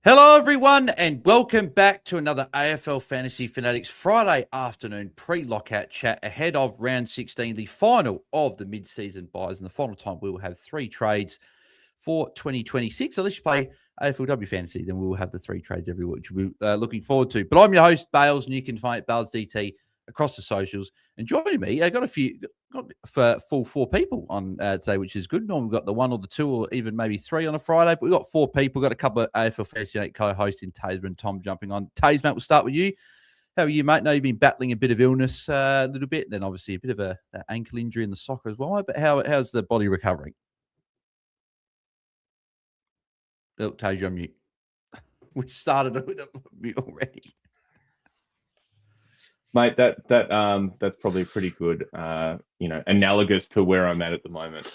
Hello, everyone, and welcome back to another AFL Fantasy Fanatics Friday afternoon pre-lockout chat ahead of round 16, the final of the mid-season buys, and the final time we will have three trades for 2026. So let's play AFLW Fantasy, then we will have the three trades every week, which we're looking forward to. But I'm your host, Bales, and you can find BAILSDT across the socials. And joining me, I got for full four people on today, which is good. Normally we've got the one or the two or even maybe three on a Friday, but we've got four people. We've got a couple of AFL Fantasy Fanatics co-hosts in Taezer and Tom jumping on. Taezer, mate, we'll start with you. How are you, mate? Know you've been battling a bit of illness a little bit, and then obviously a bit of an ankle injury in the soccer as well. But how's the body recovering? Oh, Taezer, on mute. We started with a mute already. Mate, that's probably pretty good, analogous to where I'm at the moment.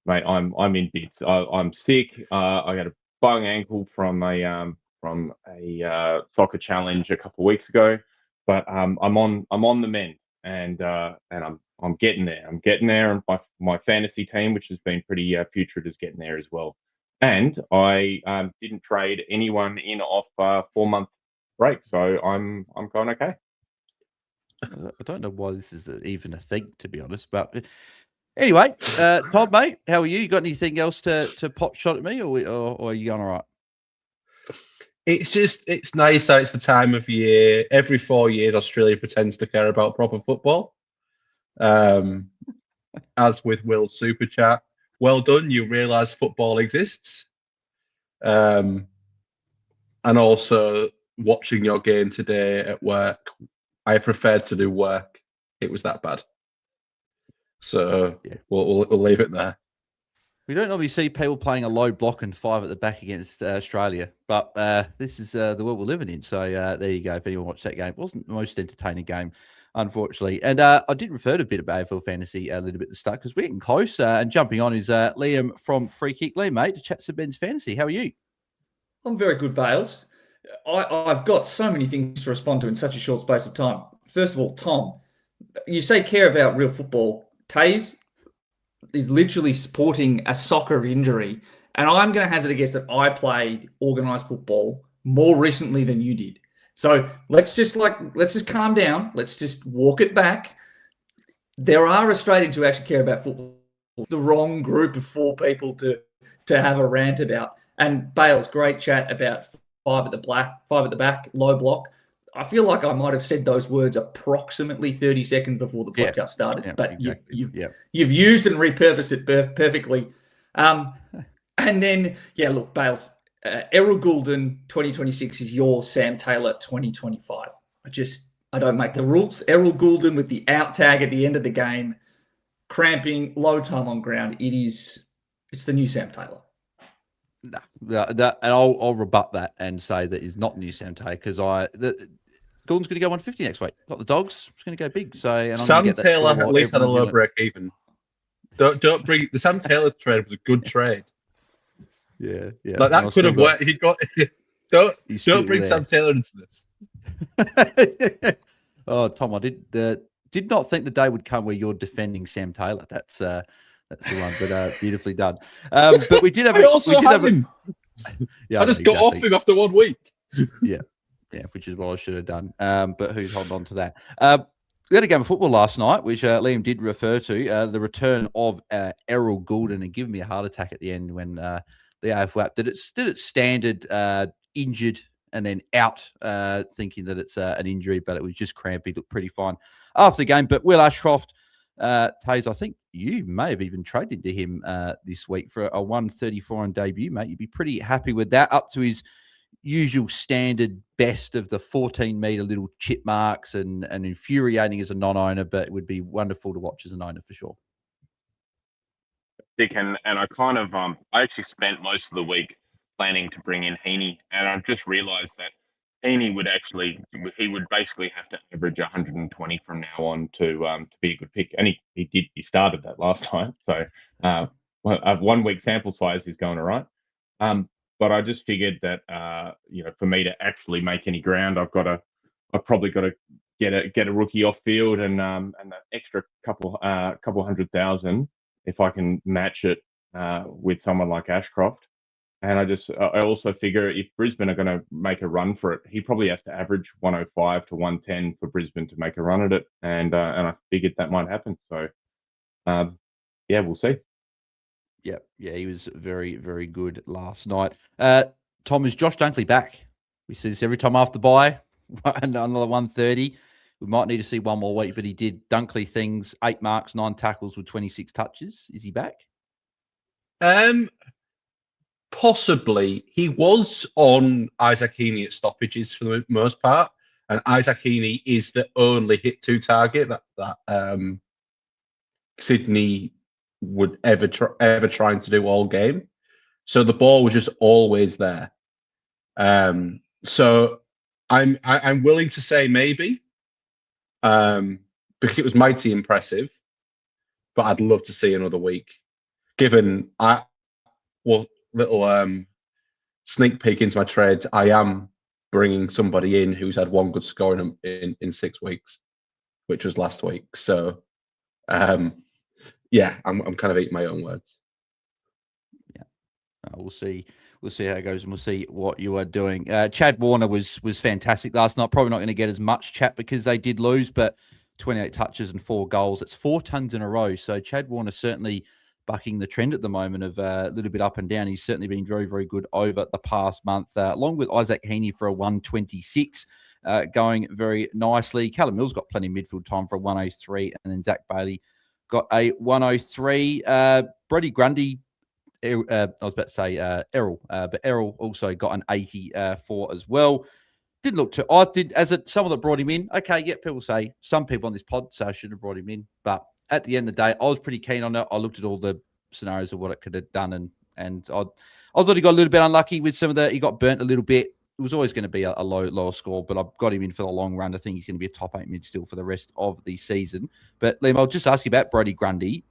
Mate, I'm in bits. I'm sick. I got a bung ankle from a soccer challenge a couple of weeks ago, but I'm on the mend, and I'm getting there. I'm getting there, and my fantasy team, which has been pretty putrid, is getting there as well. And I didn't trade anyone in off 4-month break, so I'm going okay. I don't know why this is even a thing, to be honest. But anyway, Todd, mate, how are you? You got anything else to pot shot at me, or are you going all right? It's nice that it's the time of year. Every 4 years, Australia pretends to care about proper football. As with Will's super chat, well done. You realise football exists. And also watching your game today at work, I preferred to do work. It was that bad. So yeah, we'll leave it there. We don't normally see people playing a low block and 5 at the back against Australia, but this is the world we're living in. So there you go. If anyone watched that game, it wasn't the most entertaining game, unfortunately. And I did refer to a bit about AFL Fantasy a little bit at the start because we're getting close. And jumping on is Liam from Free Kick. Liam, mate, to chat some Ben's Fantasy. How are you? I'm very good, Bales. I've got so many things to respond to in such a short space of time. First of all, Tom, you say care about real football. Taezer is literally sporting a soccer injury, and I'm going to hazard a guess that I played organised football more recently than you did. So let's just calm down. Let's just walk it back. There are Australians who actually care about football. The wrong group of 4 people to have a rant about. And Bale's great chat about 5 at the back, low block. I feel like I might have said those words approximately 30 seconds before the podcast started, but exactly. You've used and repurposed it perfectly. And then, look, Bales, Errol Goulden 2026 is your Sam Taylor 2025. I don't make the rules. Errol Goulden with the out tag at the end of the game, cramping, low time on ground. It's the new Sam Taylor. No, and I'll rebut that and say that he's not new Sam Taylor because Gordon's going to go 150 next week. Got the Dogs. It's going to go big. So Sam Taylor at least had a low break even. Don't bring the Sam Taylor trade was a good trade. Yeah. Like that could have worked. Don't bring Sam Taylor into this. Oh, Tom, I did not think the day would come where you're defending Sam Taylor. That's the one, but beautifully done. But we did have. I also had him. I just got off him after 1 week. Yeah, which is what I should have done. But who's holding on to that? We had a game of football last night, which Liam did refer to. The return of Errol Goulden and giving me a heart attack at the end when the AFL app did its standard injured and then out, thinking that it's an injury, but it was just crampy. Looked pretty fine after the game. But Will Ashcroft, Taezer, I think you may have even traded to him this week for a 134 on debut, mate. You'd be pretty happy with that, up to his usual standard best of the 14-meter little chip marks and infuriating as a non-owner, but it would be wonderful to watch as an owner for sure. Dick, and I kind of I actually spent most of the week planning to bring in Heaney, and I've just realised that Heaney would basically have to average 120 from now on to be a good pick, and he started that last time, so 1 week sample size is going all right. But I just figured that for me to actually make any ground, I've probably got to get a rookie off field and that extra couple 100,000 if I can match it with someone like Ashcroft. And I also figure if Brisbane are going to make a run for it, he probably has to average 105 to 110 for Brisbane to make a run at it. And I figured that might happen. So, yeah, we'll see. Yeah, he was very, very good last night. Tom, is Josh Dunkley back? We see this every time after bye, another 130. We might need to see one more week, but he did Dunkley things, 8 marks, 9 tackles with 26 touches. Is he back? Possibly. He was on Isaac Heaney at stoppages for the most part, and Isaac Heaney is the only hit to target that Sydney would ever trying to do all game. So the ball was just always there. So I'm willing to say maybe, because it was mighty impressive, but I'd love to see another week. Given little sneak peek into my trades, I am bringing somebody in who's had one good score in 6 weeks, which was last week. So, yeah, I'm kind of eating my own words. Yeah, we'll see how it goes, and we'll see what you are doing. Chad Warner was fantastic last night. Probably not going to get as much chat because they did lose, but 28 touches and 4 goals. It's 4 tons in a row. So Chad Warner certainly bucking the trend at the moment of a little bit up and down. He's certainly been very, very good over the past month, along with Isaac Heaney for a 126, going very nicely. Callum Mills got plenty of midfield time for a 103, and then Zach Bailey got a 103. Brody Grundy, I was about to say Errol, but Errol also got an 84 as well. Didn't look too. I did as someone that brought him in. Okay, yeah, people say some people on this pod say I should have brought him in, but at the end of the day, I was pretty keen on it. I looked at all the scenarios of what it could have done, and I thought he got a little bit unlucky with some of the. He got burnt a little bit. It was always going to be a lower score, but I've got him in for the long run. I think he's going to be a top 8 mid still for the rest of the season. But Liam, I'll just ask you about Brody Grundy.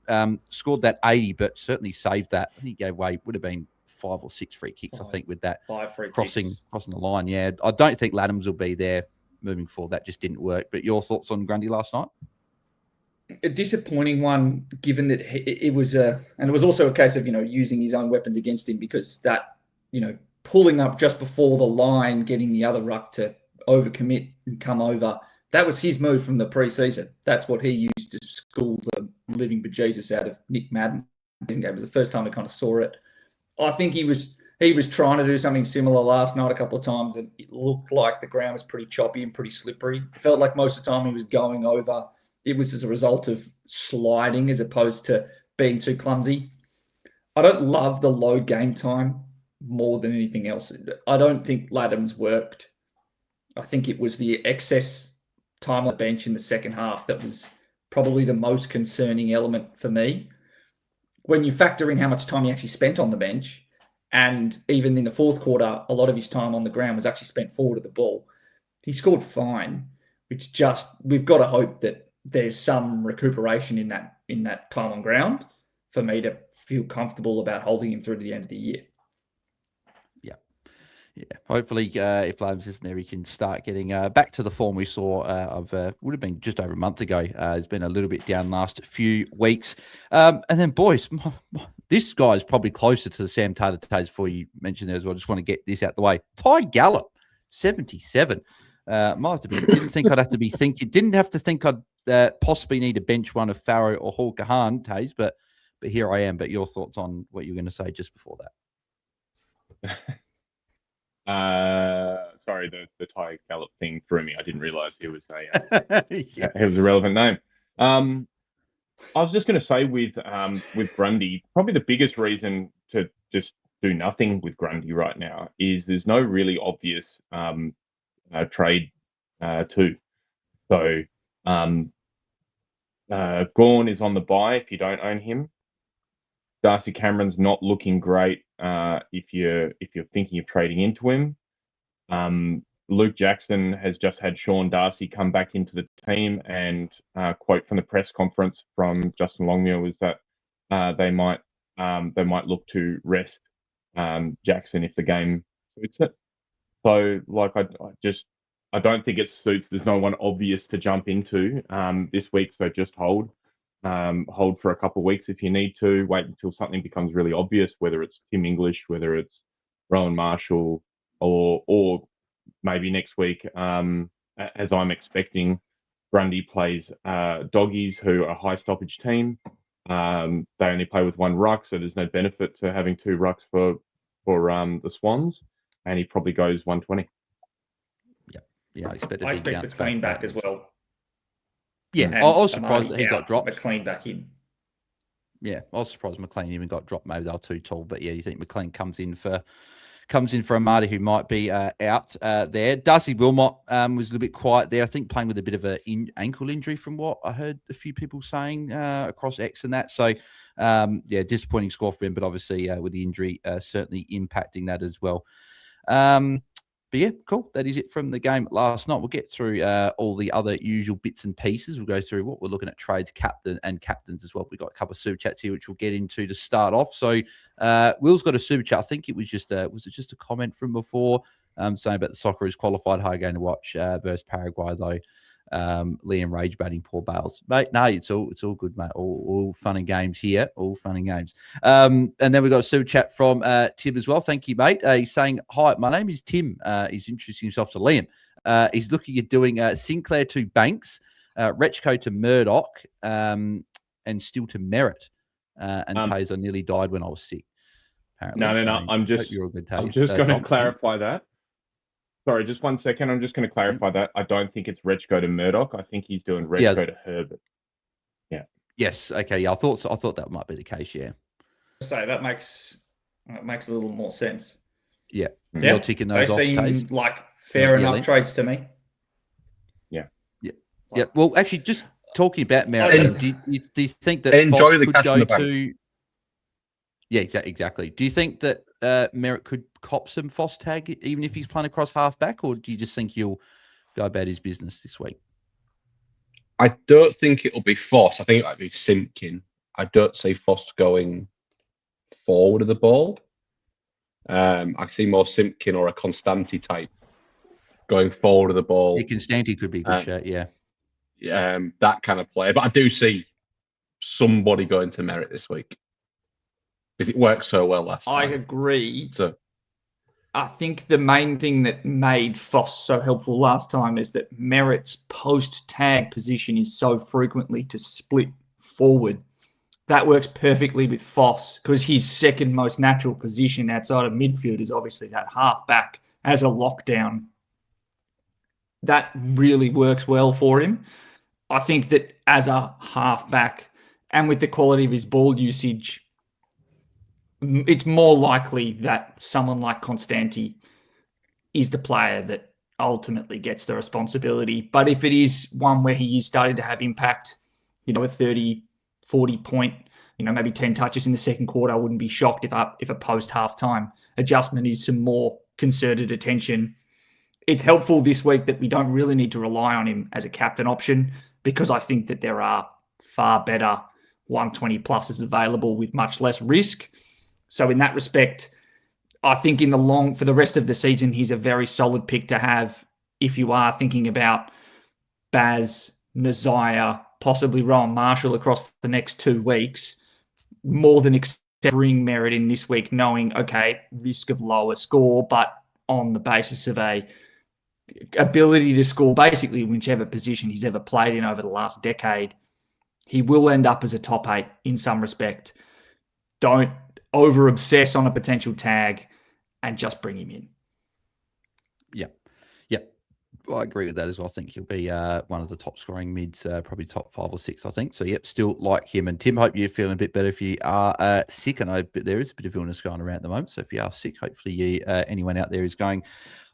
Scored that 80, but certainly saved that. I think he gave away, would have been 5 or 6 free kicks, I think, with that 5 free crossing kicks. the line. Yeah, I don't think Laddams will be there moving forward. That just didn't work. But your thoughts on Grundy last night? A disappointing one, given that it was and it was also a case of using his own weapons against him, because that pulling up just before the line, getting the other ruck to overcommit and come over, that was his move from the preseason. That's what he used to school the living bejesus out of Nick Madden. It was the first time I kind of saw it. I think he was trying to do something similar last night a couple of times, and it looked like the ground was pretty choppy and pretty slippery. It felt like most of the time he was going over, it was as a result of sliding as opposed to being too clumsy. I don't love the low game time more than anything else. I don't think Laddams worked. I think it was the excess time on the bench in the second half that was probably the most concerning element for me. When you factor in how much time he actually spent on the bench, and even in the fourth quarter, a lot of his time on the ground was actually spent forward of the ball. He scored fine. It's just, we've got to hope that there's some recuperation in that time on ground for me to feel comfortable about holding him through to the end of the year. Yeah, hopefully if Laddams isn't there, he can start getting back to the form we saw would have been just over a month ago. He's been a little bit down last few weeks. And then, boys, this guy's probably closer to the Sam Taylor Taezer before you mentioned there as well. I just want to get this out the way. Ty Gallup, 77. Might have to be, didn't have to think I'd possibly need to bench one of Farrow or Hawker Hahn, Taze, but here I am. But your thoughts on what you were going to say just before that? Sorry, the Ty Gallup thing threw me. I didn't realize he was he was a relevant name. I was just going to say with Grundy, probably the biggest reason to just do nothing with Grundy right now is there's no really obvious trade too. So Gawn is on the buy if you don't own him. Darcy Cameron's not looking great if you're thinking of trading into him. Luke Jackson has just had Sean Darcy come back into the team, and quote from the press conference from Justin Longmuir was that they might look to rest Jackson if the game suits it. So I don't think it suits. There's no one obvious to jump into this week, so just hold. Hold for a couple of weeks if you need to. Wait until something becomes really obvious, whether it's Tim English, whether it's Rowan Marshall, or maybe next week, as I'm expecting, Grundy plays Doggies, who are a high stoppage team. They only play with one ruck, so there's no benefit to having two rucks for the Swans, and he probably goes 120. Yeah, I expect I expect McLean back as well. Yeah, And I was surprised that he got out, dropped. McLean back in. Yeah, I was surprised McLean even got dropped. Maybe they were too tall, but yeah, you think McLean comes in for Amadi, who might be out there. Darcy Wilmot was a little bit quiet there. I think playing with a bit of an ankle injury, from what I heard a few people saying across X and that. So yeah, disappointing score for him, but obviously with the injury certainly impacting that as well. But yeah, cool. That is it from the game last night. We'll get through all the other usual bits and pieces. We'll go through what we're looking at, trades, captains as well. We've got a couple of super chats here, which we'll get into to start off. So Will's got a super chat. I think it was just was it just a comment from before saying about the Socceroos qualified, high game to watch versus Paraguay though. Liam rage batting, poor Bales, mate. No, it's all good, mate. All fun and games here. All fun and games. And then we got a super chat from Tim as well. Thank you, mate. He's saying, "Hi, my name is Tim." He's introducing himself to Liam. He's looking at doing Sinclair to Banks, Rechko to Murdoch, and still to Merritt. And Taezer nearly died when I was sick. Apparently. No. I'm just going to clarify that. Sorry, just 1 second. I'm just going to clarify that. I don't think it's Rechko to Murdoch. I think he's doing Rechko to Herbert. Yeah. Yes. Okay. Yeah. I thought that might be the case. Yeah. So that makes a little more sense. Yeah. Yeah. You're ticking those off. They seem like fair enough trades to me. Yeah. Yeah. Yeah. Well, actually, just talking about Merritt, do you think that enjoy Foss the could cash in go the bank. to? Yeah. Exactly. Do you think that Merritt could cop some Foss tag even if he's playing across half back, or do you just think he'll go about his business this week? I don't think it'll be Foss. I think it might be Simpkin. I don't see Foss going forward of the ball. I see more Simpkin or a Constanti type going forward of the ball. Yeah, Constanti could be a good shot, yeah. That kind of player. But I do see somebody going to Merritt this week, because it worked so well last time. I agree. So I think the main thing that made Foss so helpful last time is that Merritt's post-tag position is so frequently to split forward. That works perfectly with Foss, because his second most natural position outside of midfield is obviously that half-back as a lockdown. That really works well for him. I think that as a half-back, and with the quality of his ball usage, it's more likely that someone like Constanti is the player that ultimately gets the responsibility. But if it is one where he is starting to have impact, a 30, 40 point, maybe 10 touches in the second quarter, I wouldn't be shocked if a post-halftime adjustment is some more concerted attention. It's helpful this week that we don't really need to rely on him as a captain option, because I think that there are far better 120 pluses available with much less risk. So in that respect, I think for the rest of the season, he's a very solid pick to have if you are thinking about Baz, Nazaya, possibly Rowan Marshall across the next 2 weeks, more than bring Merritt in this week, knowing, okay, risk of lower score, but on the basis of a ability to score basically whichever position he's ever played in over the last decade, he will end up as a top 8 in some respect. Don't over-obsess on a potential tag and just bring him in. Yeah. Well, I agree with that as well. I think he'll be one of the top scoring mids, probably top 5 or 6, I think. So, yep, still like him. And Tim, hope you're feeling a bit better if you are sick. I know there is a bit of illness going around at the moment. So if you are sick, hopefully anyone out there is going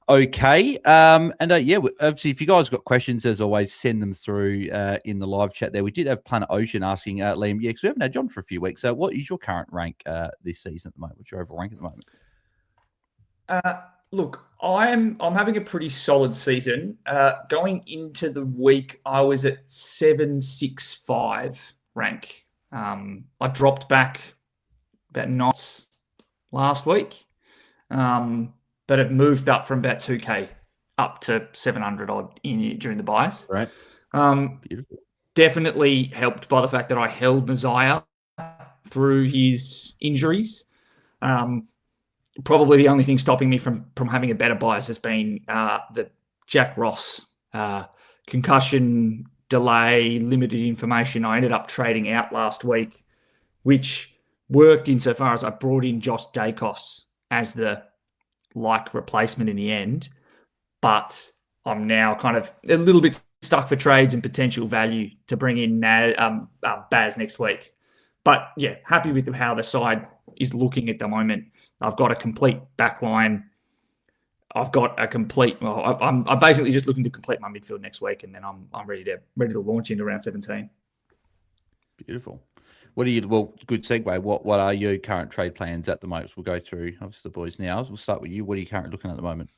okay. Obviously, if you guys got questions, as always, send them through in the live chat there. We did have Planet Ocean asking Liam, because we haven't had John for a few weeks. What is your current rank this season at the moment? What's your overall rank at the moment? Look, I'm having a pretty solid season. Going into the week, I was at 765 rank. I dropped back about knots last week, but have moved up from about 2K up to 700 odd during the bias. Right. Beautiful. Definitely helped by the fact that I held Nazaya through his injuries. probably the only thing stopping me from having a better bias has been the Jack Ross concussion delay, limited information. I ended up trading out last week, which worked insofar as I brought in Josh Dacos as the replacement in the end. But I'm now kind of a little bit stuck for trades and potential value to bring in Baz next week. But yeah, happy with how the side is looking at the moment. I've got a complete backline. I've got a complete. Well, I'm basically just looking to complete my midfield next week, and then I'm ready to launch into round 17. Beautiful. What are you? Well, good segue. What are your current trade plans at the moment? We'll go through obviously the boys now. We'll start with you. What are you currently looking at the moment?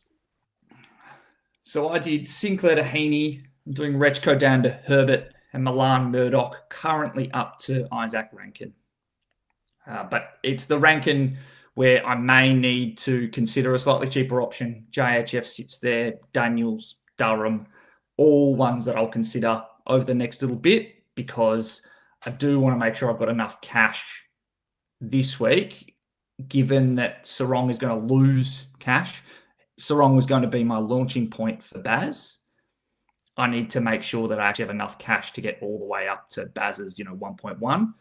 So I did Sinclair to Heaney. I'm doing Rechko down to Herbert and Milan Murdoch, currently up to Isaac Rankin. But it's the Rankin where I may need to consider a slightly cheaper option. JHF sits there, Daniels, Durham, all ones that I'll consider over the next little bit, because I do want to make sure I've got enough cash this week, given that Sarong is going to lose cash. Sarong was going to be my launching point for Baz. I need to make sure that I actually have enough cash to get all the way up to Baz's, 1.1.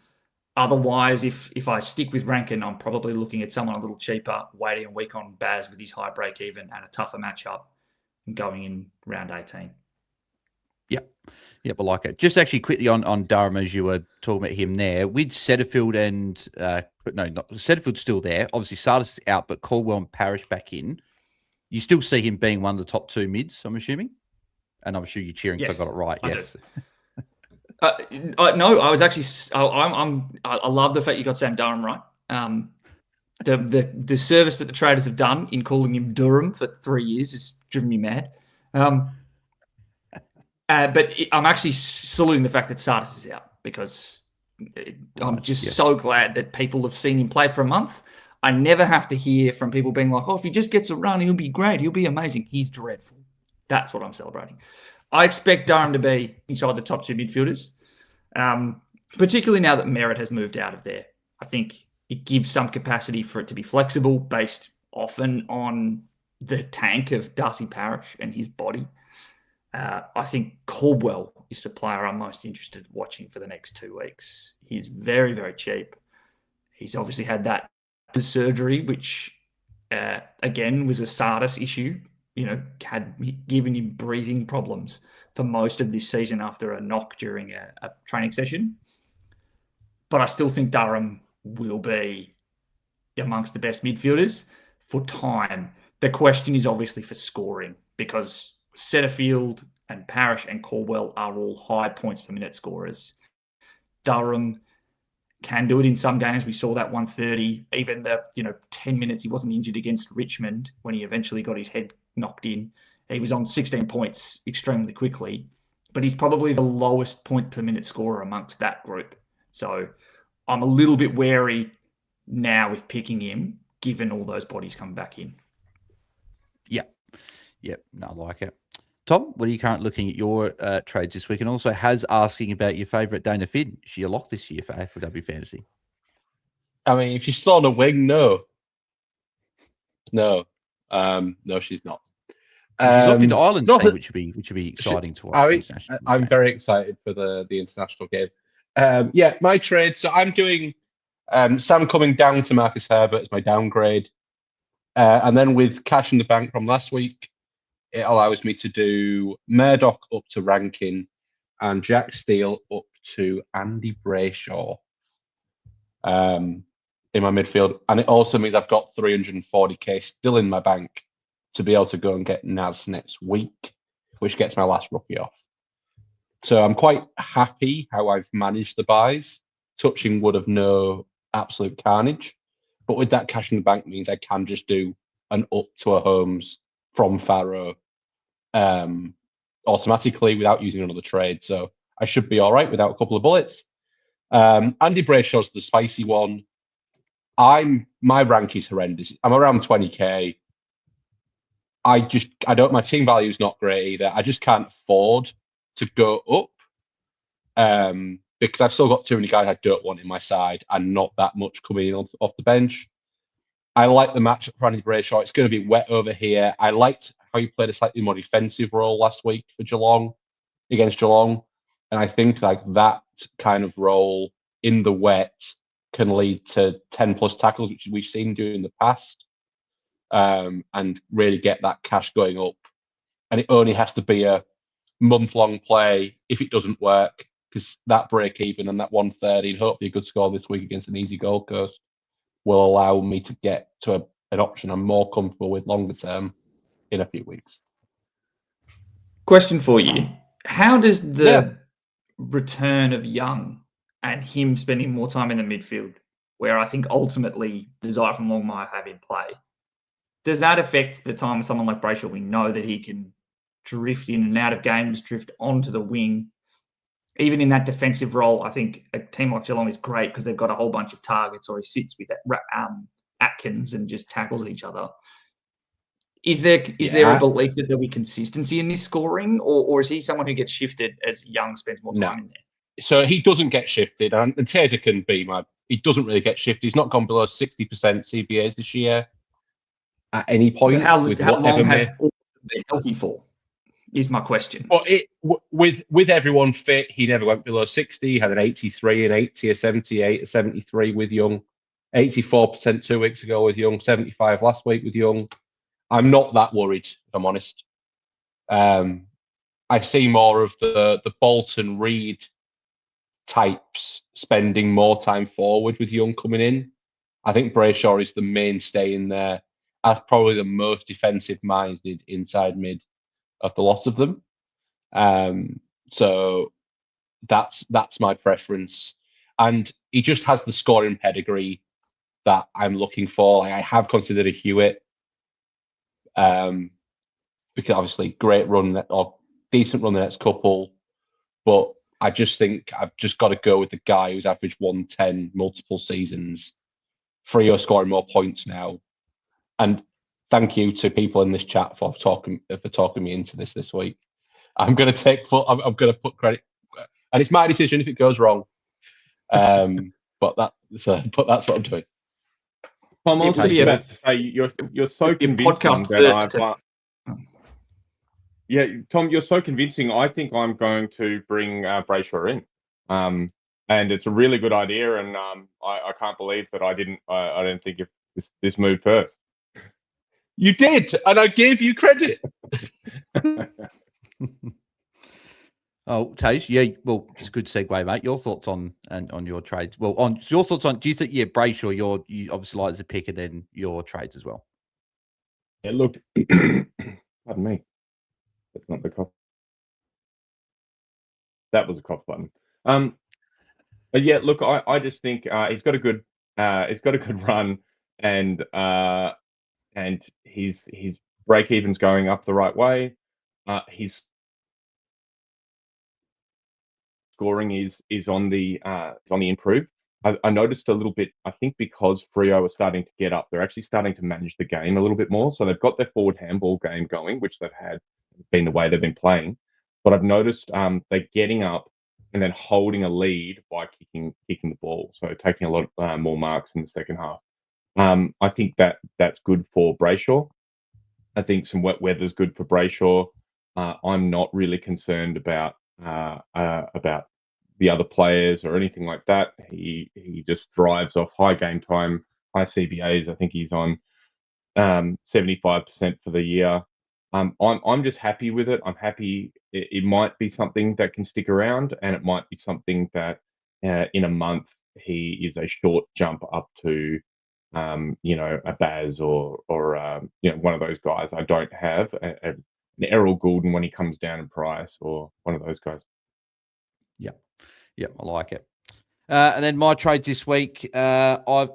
Otherwise, if I stick with Rankin, I'm probably looking at someone a little cheaper, waiting a week on Baz with his high break even and a tougher matchup, and going in round 18. Yep, I like it. Just actually quickly on Durham, as you were talking about him there, with Setterfield and Setterfield's still there. Obviously, Sardis is out, but Caldwell and Parrish back in. You still see him being one of the top two mids, I'm assuming, and I'm sure you're cheering because I got it right. Yes. No, I was actually. I love the fact you got Sam Durham right. The service that the traders have done in calling him Durham for 3 years has driven me mad. But I'm actually saluting the fact that Sardis is out, because I'm just so glad that people have seen him play for a month. I never have to hear from people being like, oh, if he just gets a run, he'll be great. He'll be amazing. He's dreadful. That's what I'm celebrating. I expect Durham to be inside the top two midfielders, particularly now that Merritt has moved out of there. I think it gives some capacity for it to be flexible, based often on the tank of Darcy Parish and his body. I think Caldwell is the player I'm most interested in watching for the next 2 weeks. He's very, very cheap. He's obviously had that surgery, which, again, was a Sardis issue. Had given him breathing problems for most of this season after a knock during a training session. But I still think Durham will be amongst the best midfielders for time. The question is obviously for scoring, because Setterfield and Parrish and Caldwell are all high points per minute scorers. Durham can do it in some games. We saw that 130, even the 10 minutes he wasn't injured against Richmond when he eventually got his head knocked in. He was on 16 points extremely quickly, but he's probably the lowest point per minute scorer amongst that group. So I'm a little bit wary now with picking him, given all those bodies coming back in. Yep. No, I like it. Tom, what are you currently looking at your trades this week? And also has asking about your favourite Dana Finn. Is she a lock this year for AFLW Fantasy? I mean, if she's still on a wing, no. No, she's not. She's locked into Ireland Day, which would be exciting to watch. I'm very excited for the international game. My trade. So I'm doing Sam coming down to Marcus Herbert as my downgrade. And then with cash in the bank from last week, it allows me to do Murdoch up to Rankin and Jack Steele up to Andy Brayshaw in my midfield. And it also means I've got 340k still in my bank to be able to go and get Naz next week, which gets my last rookie off. So I'm quite happy how I've managed the buys, touching wood of no absolute carnage. But with that cash in the bank means I can just do an up to a Holmes from Faro automatically without using another trade. So I should be all right without a couple of bullets. Andy Brayshaw's the spicy one. My rank is horrendous. I'm around 20k. My team value is not great either. I just can't afford to go up because I've still got too many guys I don't want in my side and not that much coming in off the bench. I like the matchup for Andy Brayshaw. It's going to be wet over here. I liked how he played a slightly more defensive role last week for Geelong, against Geelong. And I think like that kind of role in the wet can lead to 10 plus tackles, which we've seen do in the past, and really get that cash going up. And it only has to be a month-long play if it doesn't work, because that break even and that 130 and hopefully a good score this week against an easy Gold Coast will allow me to get to an option I'm more comfortable with longer term in a few weeks. Question for you. How does the return of Young and him spending more time in the midfield, where I think ultimately Desire from Longmire have in play, does that affect the time of someone like Brayshaw? We know that he can drift in and out of games, drift onto the wing. Even in that defensive role, I think a team like Geelong is great because they've got a whole bunch of targets, or he sits with Atkins and just tackles each other. Is there a belief that there'll be consistency in this scoring, or is he someone who gets shifted as Young spends more time in there? So he doesn't get shifted, and Taezer can be he doesn't really get shifted. He's not gone below 60% CBAs this year at any point. But how long have all been healthy for? Is my question. But with everyone fit, he never went below 60. He had an 83, an 80, a 78, a 73 with Young, 84% 2 weeks ago with Young, 75 last week with Young. I'm not that worried, if I'm honest. I see more of the Bolton Reed types spending more time forward with Young coming in. I think Brayshaw is the mainstay in there, as probably the most defensive-minded inside mid of the lot of them. So that's my preference. And he just has the scoring pedigree that I'm looking for. Like, I have considered a Hewitt, because obviously great run or decent run the next couple, but I just think I've just got to go with the guy who's averaged 110 multiple seasons. Freo scoring more points now. And thank you to people in this chat for talking me into this week. I'm going to I'm going to put credit, and it's my decision if it goes wrong. But that's what I'm doing. Tom, I was just about to say you're so convincing that Tom, you're so convincing. I think I'm going to bring Brayshaw in, and it's a really good idea. And I can't believe that I didn't think of this move first. You did, and I gave you credit. Oh, Taze, yeah, well, it's a good segue, mate. Your thoughts on your trades? Well, on your thoughts on, do you think, Brayshaw, you obviously like as a pick, and then your trades as well? Yeah, look, pardon me, that's not the cough. That was a cough button. But yeah, look, I just think he's got a good run, and his break even's going up the right way. His scoring is on the improve. I noticed a little bit, I think because Freo are starting to get up, they're actually starting to manage the game a little bit more. So they've got their forward handball game going, which they've had been the way they've been playing. But I've noticed they're getting up and then holding a lead by kicking the ball. So taking a lot more marks in the second half. I think that's good for Brayshaw. I think some wet weather's good for Brayshaw. I'm not really concerned about the other players or anything like that. He just thrives off high game time, high CBAs. I think he's on 75% for the year. I'm just happy with it. I'm happy. It might be something that can stick around, and it might be something that in a month he is a short jump up to a Baz or one of those guys. I don't have an Errol Goulden when he comes down in price, or one of those guys. Yeah, I like it. And then my trades this week, I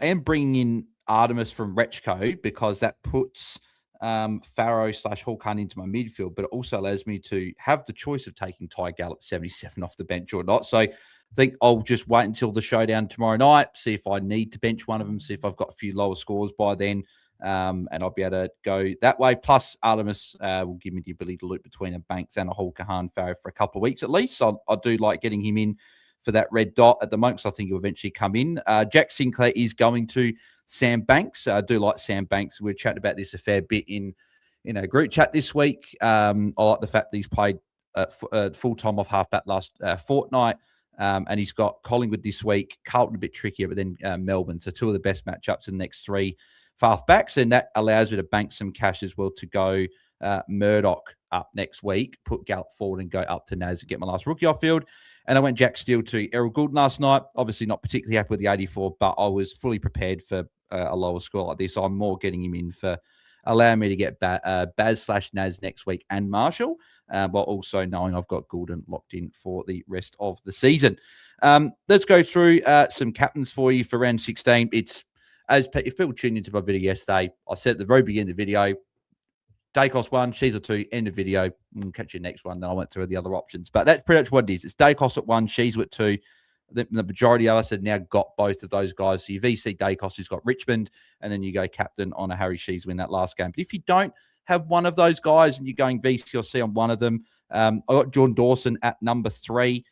am bringing in Artemis from Rechco, because that puts Farrow / Hawk Hunt into my midfield, but it also allows me to have the choice of taking Ty Gallop 77 off the bench or not. So I think I'll just wait until the showdown tomorrow night, see if I need to bench one of them, see if I've got a few lower scores by then, and I'll be able to go that way. Plus, Artemis will give me the ability to loop between a Banks and a Hulkahan Farrow for a couple of weeks at least. So I do like getting him in for that red dot at the moment, because I think he'll eventually come in. Jack Sinclair is going to Sam Banks. I do like Sam Banks. We're chatting about this a fair bit in a group chat this week. I like the fact that he's played full-time off halfback last fortnight. And he's got Collingwood this week, Carlton a bit trickier, but then Melbourne. So two of the best matchups in the next three for halfbacks. And that allows you to bank some cash as well to go Murdoch up next week, put Gallup forward and go up to Naz and get my last rookie off field. And I went Jack Steele to Errol Goulden last night. Obviously not particularly happy with the 84, but I was fully prepared for a lower score like this. So I'm more getting him in for allowing me to get Baz/Naz next week and Marshall, while also knowing I've got Goulden locked in for the rest of the season. Let's go through some captains for you for round 16. It's if people tuned into my video yesterday, I said at the very beginning of the video, Dacos 1, Shees 2, end of video. We'll catch you next one. Then I went through the other options. But that's pretty much what it is. It's Dacos at 1, Shees at 2. The majority of us have now got both of those guys. So your VC Dacos has got Richmond, and then you go captain on a Harry Shees win that last game. But if you don't have one of those guys and you're going VC or C on one of them, I got Jordan Dawson at number 3.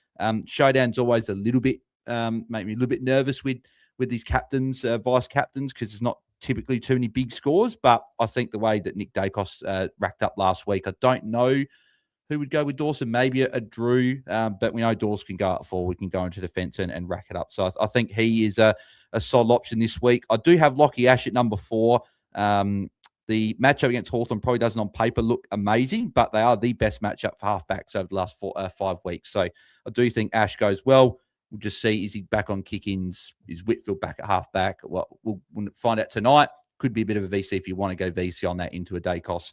Showdown's always a little bit, make me a little bit nervous with these captains, vice captains, because there's not typically too many big scores. But I think the way that Nick Dacos racked up last week, I don't know who would go with Dawson. Maybe a Drew, but we know Dawson can go up forward, can go into defence and rack it up. So I think he is a solid option this week. I do have Lockie Ash at number 4. The matchup against Hawthorn probably doesn't on paper look amazing, but they are the best matchup for halfbacks over the last 5 weeks. So I do think Ash goes well. We'll just see, is he back on kick-ins? Is Whitfield back at halfback? Well, we'll find out tonight. Could be a bit of a VC if you want to go VC on that into a Dacos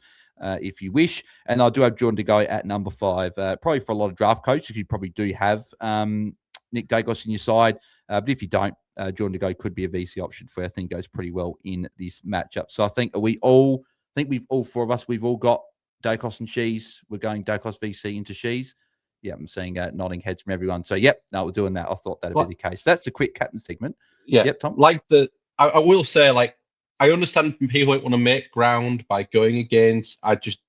if you wish. And I do have Jordan to go at number 5. Probably for a lot of draft coaches, you probably do have Nick Dacos in your side. But if you don't, Jordan to go could be a VC option for you. I think goes pretty well in this matchup. So I think we've all 4 of us, we've all got Dacos and Shees. We're going Dacos VC into Shees. Yeah, I'm seeing nodding heads from everyone. So, yep, no, we're doing that. I thought that'd be the case. That's the quick captain segment. Yeah. Yep, Tom. I will say, I understand from people that want to make ground by going against.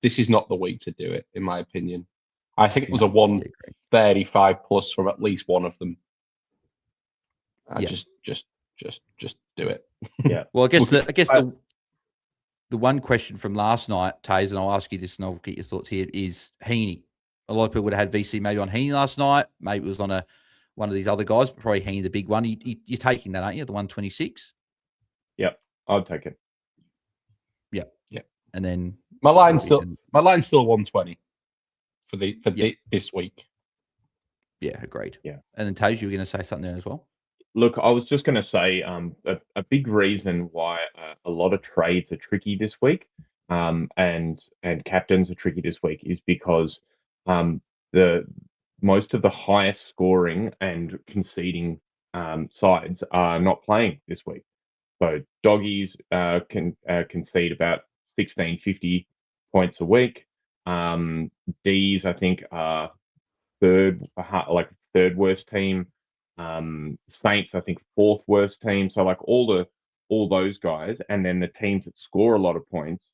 This is not the week to do it, in my opinion. I think it was a 135 plus from at least one of them. Just do it. Yeah. Well, I guess the one question from last night, Taezer, and I'll ask you this and I'll get your thoughts here, is Heaney. A lot of people would have had VC maybe on Heaney last night. Maybe it was on one of these other guys, but probably Heaney the big one. You're taking that, aren't you? The 126? Yep, I'll take it. Yeah. And then my line's still 120 for this week. Yeah, agreed. Yeah. And then Taezer, you were going to say something there as well? Look, I was just going to say a big reason why a lot of trades are tricky this week, and captains are tricky this week is because the most of the highest scoring and conceding sides are not playing this week. So doggies can concede about 1650 points a week. D's I think are third worst team. Saints I think 4th worst team. So all those guys, and then the teams that score a lot of points,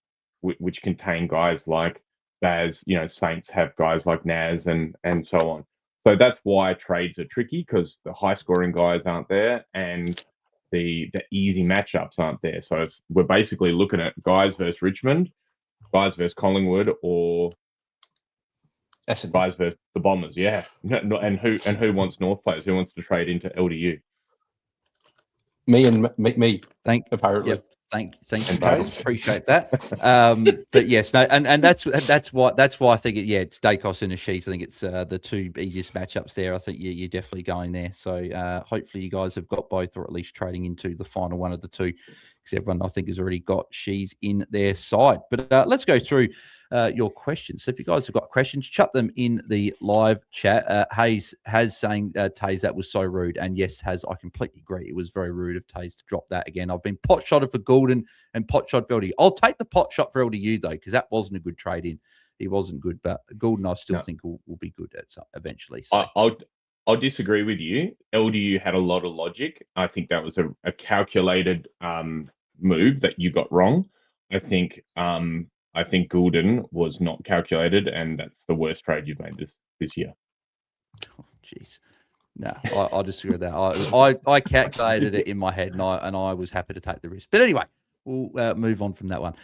which contain guys like Baz, Saints have guys like Naz and so on. So that's why trades are tricky, because the high scoring guys aren't there and the easy matchups aren't there. So we're basically looking at guys versus Richmond, guys versus Collingwood, or guys versus the Bombers. Yeah. And who wants North players? Who wants to trade into LDU? Me. Apparently. Yep. Thank you, guys. Appreciate that. But yes, no, and that's why I think it's Dacos and Shees. I think it's the 2 easiest matchups there. I think you're definitely going there. So hopefully you guys have got both, or at least trading into the final one of the 2, because everyone I think has already got Shees in their side. But let's go through your questions. So if you guys have got questions, chuck them in the live chat. Hayes has saying, Taze, that was so rude. And yes, I completely agree. It was very rude of Taze to drop that again. I've been pot shotted for Goulden and pot shot for LDU. I'll take the pot shot for LDU though, because that wasn't a good trade in. He wasn't good, but Goulden I still think will be good at eventually. So. I'll disagree with you. LDU had a lot of logic. I think that was a calculated move that you got wrong. I think Goulden was not calculated, and that's the worst trade you've made this year. Oh, jeez. No, I disagree with that. I calculated it in my head, and I was happy to take the risk. But anyway, we'll move on from that one.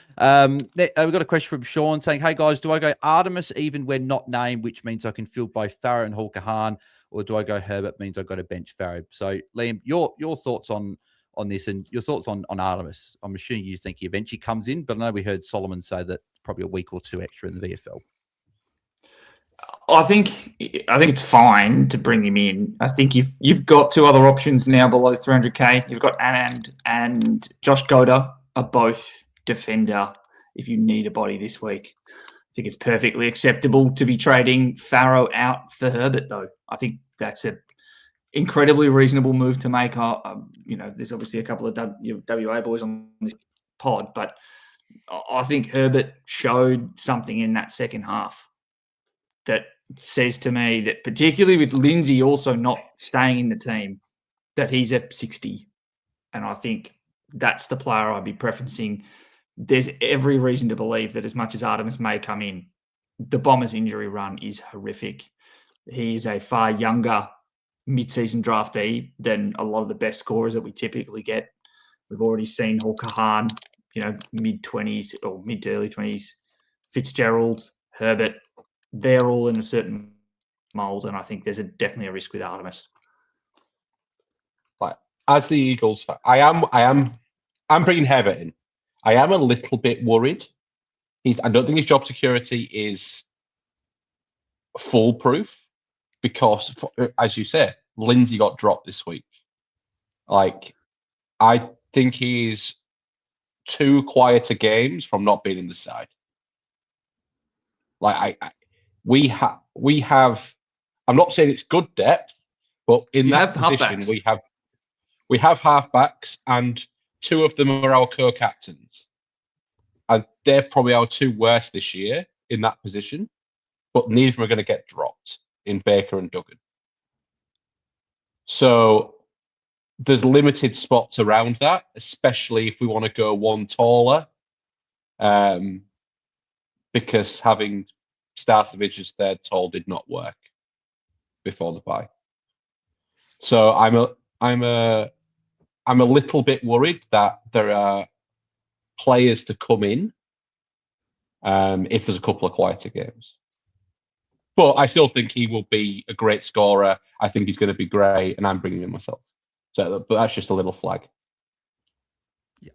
We've got a question from Sean saying, "Hey guys, do I go Artemis even when not named, which means I can field both Farah and Hawker, or do I go Herbert means I've got to bench Farah?" So Liam, your thoughts on this and your thoughts on Artemis. I'm assuming you think he eventually comes in, but I know we heard Solomon say that probably a week or two extra in the VFL. I think it's fine to bring him in. I think you've got two other options now below 300k. You've got Anand and Josh Goda are both defender if you need a body this week. I think it's perfectly acceptable to be trading Farrow out for Herbert, though. I think that's a incredibly reasonable move to make. There's obviously a couple of WA boys on this pod, but I think Herbert showed something in that second half that says to me that, particularly with Lindsay also not staying in the team, that he's at 60. And I think that's the player I'd be preferencing. There's every reason to believe that as much as Artemis may come in, the Bombers' injury run is horrific. He is a far younger mid-season draftee than a lot of the best scorers that we typically get. We've already seen Hawker, mid-20s or mid to early 20s, Fitzgerald, Herbert. They're all in a certain mould, and I think there's definitely a risk with Artemis. Like, as the Eagles fan, I'm bringing Herbert in. I am a little bit worried. I don't think his job security is foolproof because, as you said, Lindsay got dropped this week. Like, I think he's 2 quieter games from not being in the side. Like, we have. I'm not saying it's good depth, but in that position we have halfbacks, and 2 of them are our co-captains, and they're probably our 2 worst this year in that position. But neither of them are going to get dropped in Baker and Duggan. So there's limited spots around that, especially if we want to go one taller, because having Starcevich as third tall did not work before the bye. So I'm a little bit worried that there are players to come in if there's a couple of quieter games. But I still think he will be a great scorer. I think he's going to be great, and I'm bringing him myself. So, but that's just a little flag. Yeah,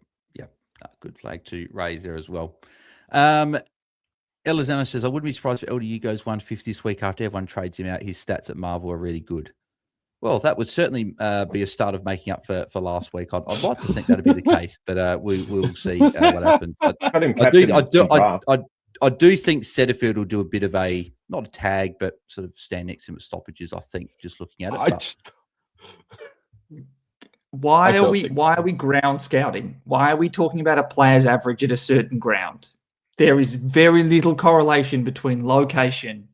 good flag to raise there as well. Elizana says, I wouldn't be surprised if LDU goes 150 this week after everyone trades him out. His stats at Marvel are really good. Well, that would certainly be a start of making up for last week. I'd like to think that'd be the case, but we'll see what happens. I do think Setterfield will do a bit of a, not a tag, but sort of stand next to him at stoppages, I think, just looking at it. Why are we ground scouting? Why are we talking about a player's average at a certain ground? There is very little correlation between location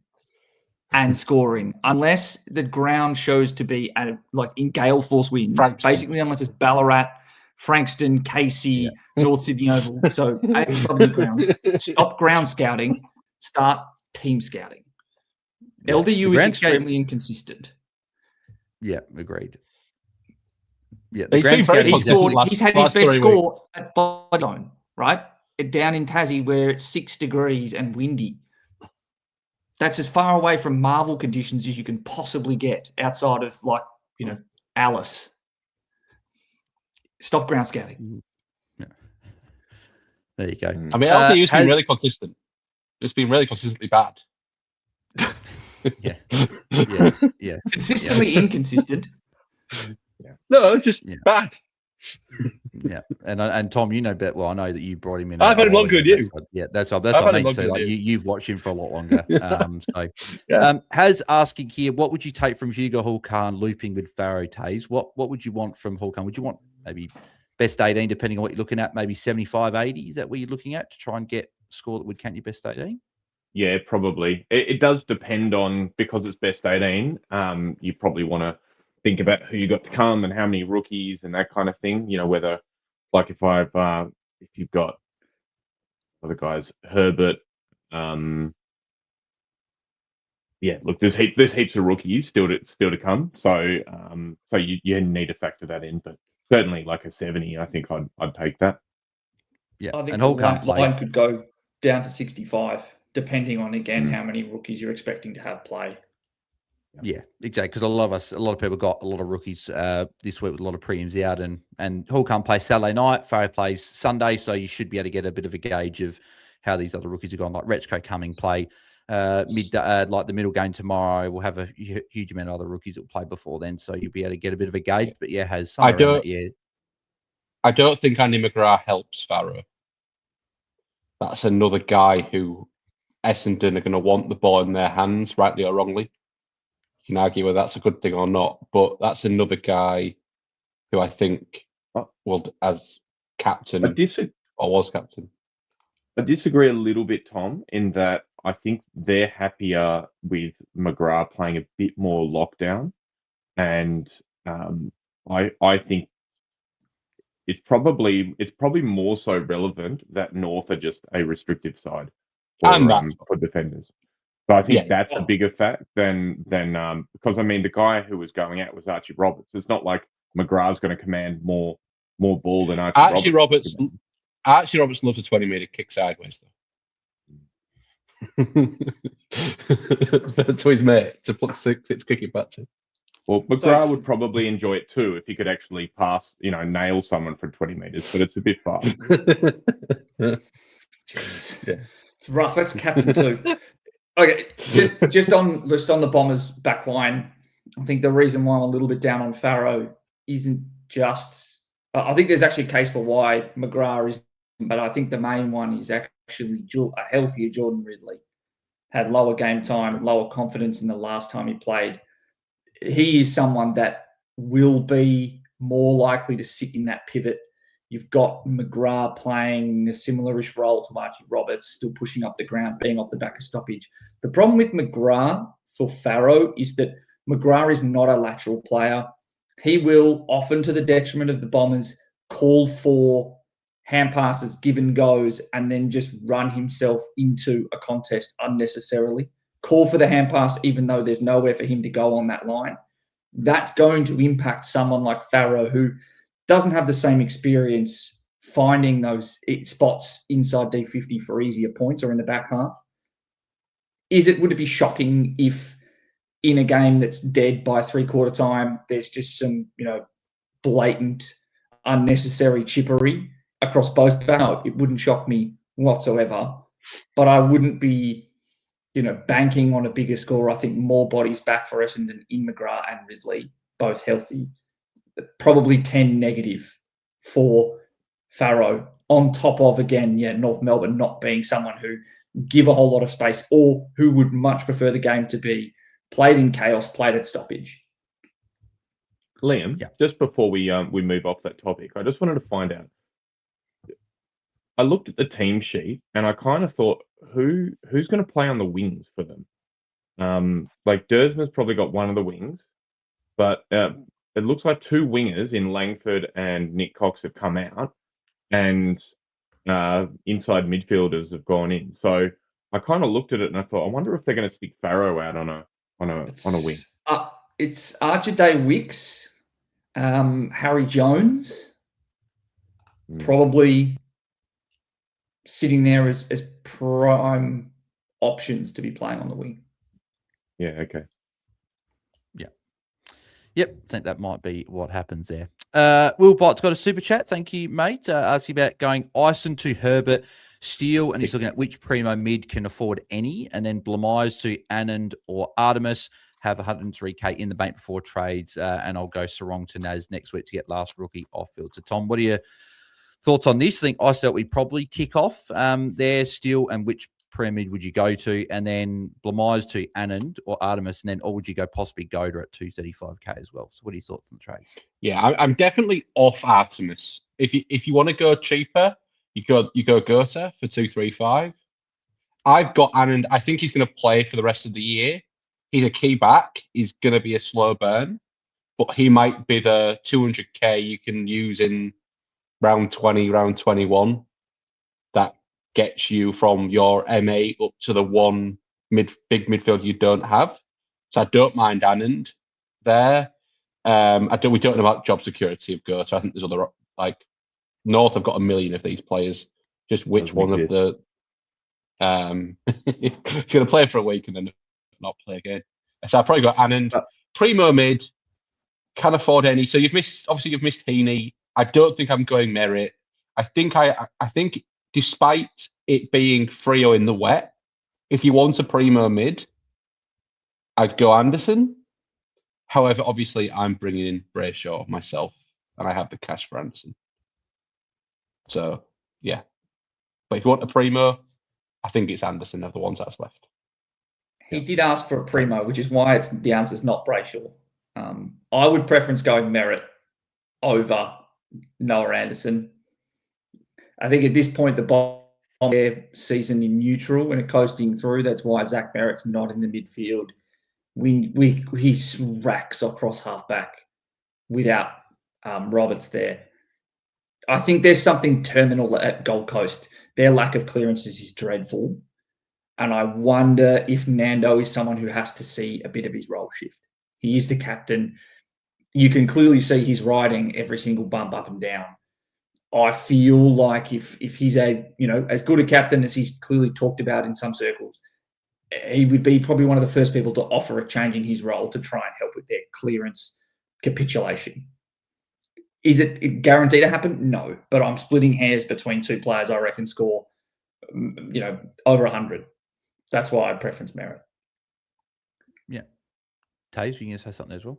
and scoring, unless the ground shows to be like in gale force winds. Frankston. Basically, unless it's Ballarat, Frankston, Casey, North Sydney Oval. So AFL grounds. Stop ground scouting. Start team scouting. Yeah. LDU is extremely inconsistent. Yeah, agreed. Yeah, the grand scouting. He's had his best score at Bodone, right? Down in Tassie where it's 6 degrees and windy. That's as far away from Marvel conditions as you can possibly get outside of, Alice. Stop ground scouting. Yeah. There you go. I mean, LDU's been really consistent. It's been really consistently bad. Yeah. Yes. Consistently inconsistent. Yeah. No, just bad. Yeah, and Tom, you know better. Well, I know that you brought him in. I've had him longer than you. That's what I mean. So you've watched him for a lot longer. Has asking here, what would you take from Hugo Hulkan looping with Farrow Taze? What would you want from Hulkan? Would you want maybe best 18, depending on what you're looking at? Maybe 75, 80? Is that what you're looking at to try and get a score that would count your best 18? Yeah, probably. It does depend on, because it's best 18. You probably want to think about who you got to come and how many rookies and that kind of thing. You know, whether, like, if you've got other guys, Herbert, yeah, look, there's heaps of rookies still to come. So so you need to factor that in. But certainly, like a 70, I think I'd take that. Yeah, I think and the Hull can't play. line could go down to 65, depending on, again, Mm. how many rookies you're expecting to have play. Yeah, exactly. Because a lot of people got a lot of rookies this week with a lot of premiums out, and Hull can't play Saturday night. Farrow plays Sunday, so you should be able to get a bit of a gauge of how these other rookies are going. Like Retchko Cumming play like the middle game tomorrow. We'll have a huge amount of other rookies that will play before then, so you'll be able to get a bit of a gauge. But yeah, has some around that. Yeah, I don't think Andy McGrath helps Farrow. That's another guy who Essendon are going to want the ball in their hands, rightly or wrongly. You can argue whether that's a good thing or not, but that's another guy who I think, well, as captain or was captain. I disagree a little bit, Tom, in that I think they're happier with McGrath playing a bit more lockdown, and I think it's probably more so relevant that North are just a restrictive side for defenders. So I think that's a bigger fact than because I mean the guy who was going out was Archie Roberts. It's not like McGrath's going to command more ball than Archie Roberts. Archie Roberts loves a 20-meter kick sideways though. To his mate to put 6, it's kick it back to. Well, McGrath would probably enjoy it too if he could actually pass, nail someone from 20 meters, but it's a bit far. Yeah. It's rough. That's captain too. Okay, just on the Bombers back line, I think the reason why I'm a little bit down on Farrow isn't just. I think there's actually a case for why McGrath is, but I think the main one is actually a healthier Jordan Ridley. Had lower game time, lower confidence in the last time he played. He is someone that will be more likely to sit in that pivot. You've got McGrath playing a similar-ish role to Archie Roberts, still pushing up the ground, being off the back of stoppage. The problem with McGrath for Farrow is that McGrath is not a lateral player. He will, often to the detriment of the Bombers, call for hand passes, give and goes, and then just run himself into a contest unnecessarily. Call for the hand pass, even though there's nowhere for him to go on that line. That's going to impact someone like Farrow, who doesn't have the same experience finding those spots inside D50 for easier points or in the back half. Would it be shocking if in a game that's dead by 3/4 time, there's just some, blatant, unnecessary chippery across both back? It wouldn't shock me whatsoever, but I wouldn't be, banking on a bigger score. I think more bodies back for Essendon in McGrath and Ridley, both healthy. Probably 10 negative for Farrow, on top of, again, North Melbourne not being someone who give a whole lot of space or who would much prefer the game to be played in chaos, played at stoppage. Liam, just before we move off that topic, I just wanted to find out. I looked at the team sheet and I kind of thought, who's going to play on the wings for them? Like Dersman's probably got one of the wings, but it looks like 2 wingers in Langford and Nick Cox have come out, and inside midfielders have gone in. So I kind of looked at it and I thought, I wonder if they're going to stick Farrow out on a wing. It's Archie Wicks, Harry Jones, probably sitting there as prime options to be playing on the wing. Yeah. Okay. Yep, I think that might be what happens there. Will Bot's got a super chat. Thank you, mate. Asking about going Ison to Herbert, Steele, and he's looking at which primo mid can afford any, and then Blamise to Anand or Artemis, have 103K in the bank before trades, and I'll go Sarong to Naz next week to get last rookie off field. So, Tom, what are your thoughts on this? I think I felt we'd probably tick off there, Steele, and which pyramid would you go to, and then Blamise to Anand or Artemis, and then or would you go possibly Goda at 235K as well? So what are your thoughts on the trades? Yeah, I'm definitely off Artemis. If you want to go cheaper, you go Gota for 235. I've got Anand. I think he's going to play for the rest of the year. He's a key back. He's going to be a slow burn, but he might be the 200K you can use in round 20, round 21. That gets you from your M8 up to the 1 big midfield you don't have. So I don't mind Anand there. We don't know about job security of Go. So I think there's other, like, North have got a million of these players. Just which one of the he's going to play for a week and then not play again. So I probably got Anand. Primo mid, can't afford any. So you've missed Heaney. I don't think I'm going Merritt. I think despite it being Freo in the wet, if you want a primo mid, I'd go Anderson. However, obviously I'm bringing in Brayshaw myself, and I have the cash for Anderson. So yeah, but if you want a primo, I think it's Anderson of the ones that's left. He did ask for a primo, which is why the answer's not Brayshaw. I would preference going Merritt over Noah Anderson. I think at this point, the bottom of their season in neutral and coasting through. That's why Zach Merritt's not in the midfield. He racks across halfback without Roberts there. I think there's something terminal at Gold Coast. Their lack of clearances is dreadful. And I wonder if Nando is someone who has to see a bit of his role shift. He is the captain. You can clearly see he's riding every single bump up and down. I feel like if he's as good a captain as he's clearly talked about in some circles, he would be probably one of the first people to offer a change in his role to try and help with their clearance capitulation. Is it guaranteed to happen? No, but I'm splitting hairs between two players I reckon score, over 100. That's why I preference Merritt. Yeah. Taze, you going to say something as well?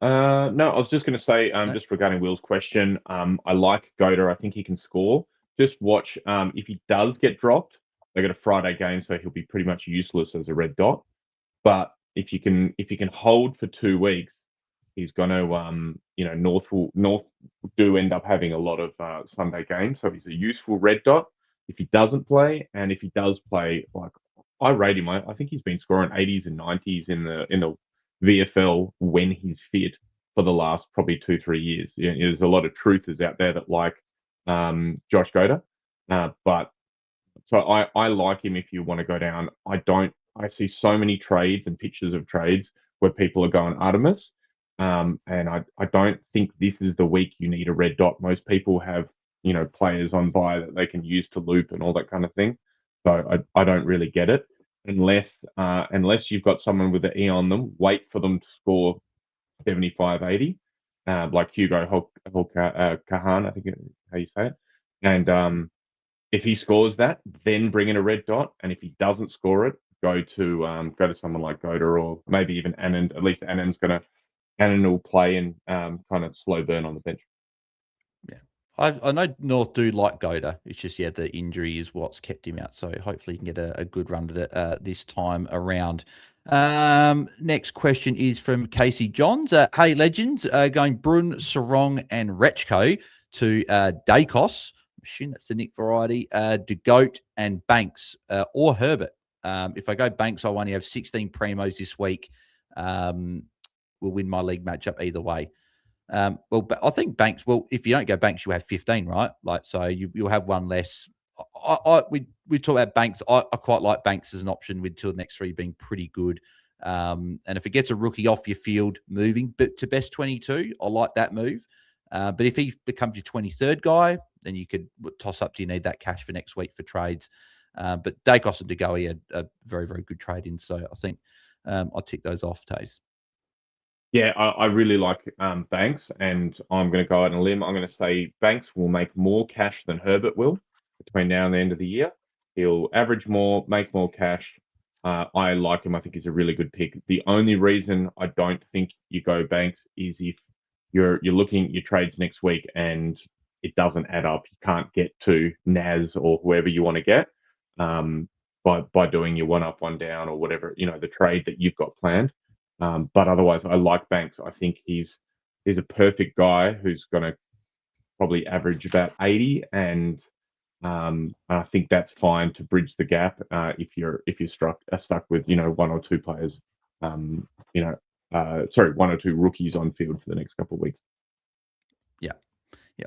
No, I was just going to say, just regarding Will's question, I like Goda. I think he can score. Just watch, if he does get dropped, they got a Friday game, so he'll be pretty much useless as a red dot. But if you can hold for 2 weeks, he's going to, North do end up having a lot of Sunday games, so he's a useful red dot. If he doesn't play, and if he does play, like I rate him, I think he's been scoring 80s and 90s in the VFL when he's fit for the last probably 2-3 years. There's a lot of truthers out there that like Josh Goda, but so I like him if you want to go down. I see so many trades and pictures of trades where people are going Artemis, and I don't think this is the week you need a red dot. Most people have players on buy that they can use to loop and all that kind of thing. So I don't really get it. Unless you've got someone with an E on them, wait for them to score 75, 80, like Hugo Kahan, I think how you say it. And if he scores that, then bring in a red dot. And if he doesn't score it, go to someone like Goda or maybe even Anand. At least Anand will play and kind of slow burn on the bench. Yeah. I know North do like Goda. It's just, the injury is what's kept him out. So hopefully he can get a good run at it this time around. Next question is from Casey Johns. Hey, legends, going Brun, Sarong, and Rechko to Dacos. I'm assuming that's the Nick variety. De Goat and Banks or Herbert. If I go Banks, I only have 16 primos this week. Will win my league matchup either way. Well, I think Banks. Well, if you don't go Banks, you'll have 15, right? Like, so you'll have one less. We talk about Banks. I quite like Banks as an option with two of the next three being pretty good. And if it gets a rookie off your field moving to best 22, I like that move. But if he becomes your 23rd guy, then you could toss up. Do you need that cash for next week for trades? But Dacos and DeGoey are very, very good trade-ins. So I think I'll tick those off, Taze. Yeah, I really like Banks, and I'm going to go out on a limb. I'm going to say Banks will make more cash than Herbert will between now and the end of the year. He'll average more, make more cash. I like him. I think he's a really good pick. The only reason I don't think you go Banks is if you're looking at your trades next week and it doesn't add up. You can't get to Naz or whoever you want to get by doing your one up, one down or whatever, the trade that you've got planned. But otherwise, I like Banks. I think he's a perfect guy who's going to probably average about 80, and I think that's fine to bridge the gap if you're stuck with one or two players, one or two rookies on field for the next couple of weeks. Yeah,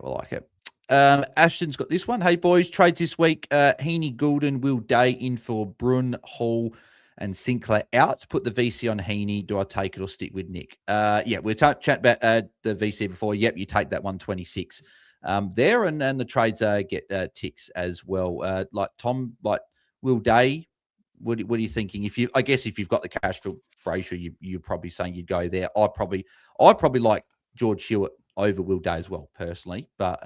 we like it. Ashton's got this one. Hey boys, trades this week. Heaney, Goulden, Will Day in for Brun, Hall, and Sinclair out. Put the VC on Heaney. Do I take it or stick with Nick? Yeah, we chat about the VC before. Yep, you take that 126 there, and the trades get ticks as well. Like Tom, like Will Day. What are you thinking? I guess if you've got the cash for Brayshaw, you're probably saying you'd go there. I'd probably like George Hewitt over Will Day as well, personally. But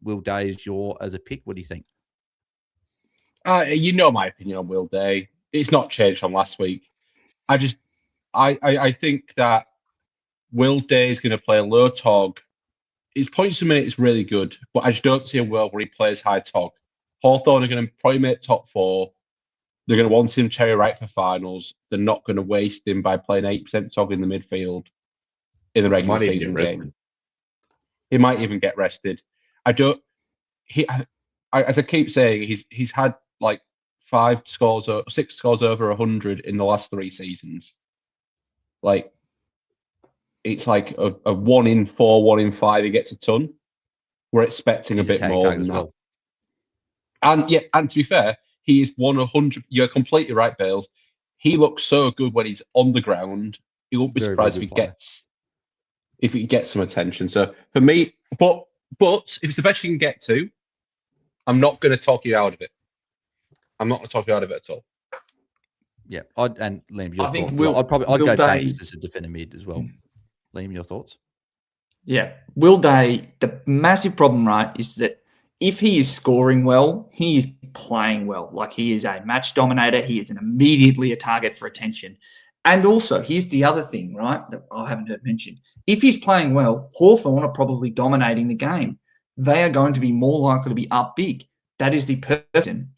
Will Day is as a pick. What do you think? You know my opinion on Will Day. It's not changed from last week. I think that Will Day is going to play a low tog. His points per minute is really good, but I just don't see a world where he plays high tog. Hawthorn are going to probably make top 4. They're going to want him cherry right for finals. They're not going to waste him by playing 8% tog in the midfield in the regular season game. He might even get rested. As I keep saying, he's had like 6 scores over 100 in the last 3 seasons. Like, it's like a 1 in 4, 1 in 5 he gets a ton. We're expecting a bit more than that. Well. And to be fair, he is 100. You're completely right, Bales. He looks so good when he's on the ground. You won't be surprised if he gets some attention. So for me, but if it's the best you can get to, I'm not going to talk you out of it. I'm not going to talk you out of it at all. Yeah, and Liam, your thoughts? I'd go Banks as a defender mid as well. Liam, your thoughts? Yeah, Will Day. The massive problem, right, is that if he is scoring well, he is playing well. Like, he is a match dominator. He is immediately a target for attention. And also, here's the other thing, right, that I haven't heard mentioned. If he's playing well, Hawthorn are probably dominating the game. They are going to be more likely to be up big. That is the person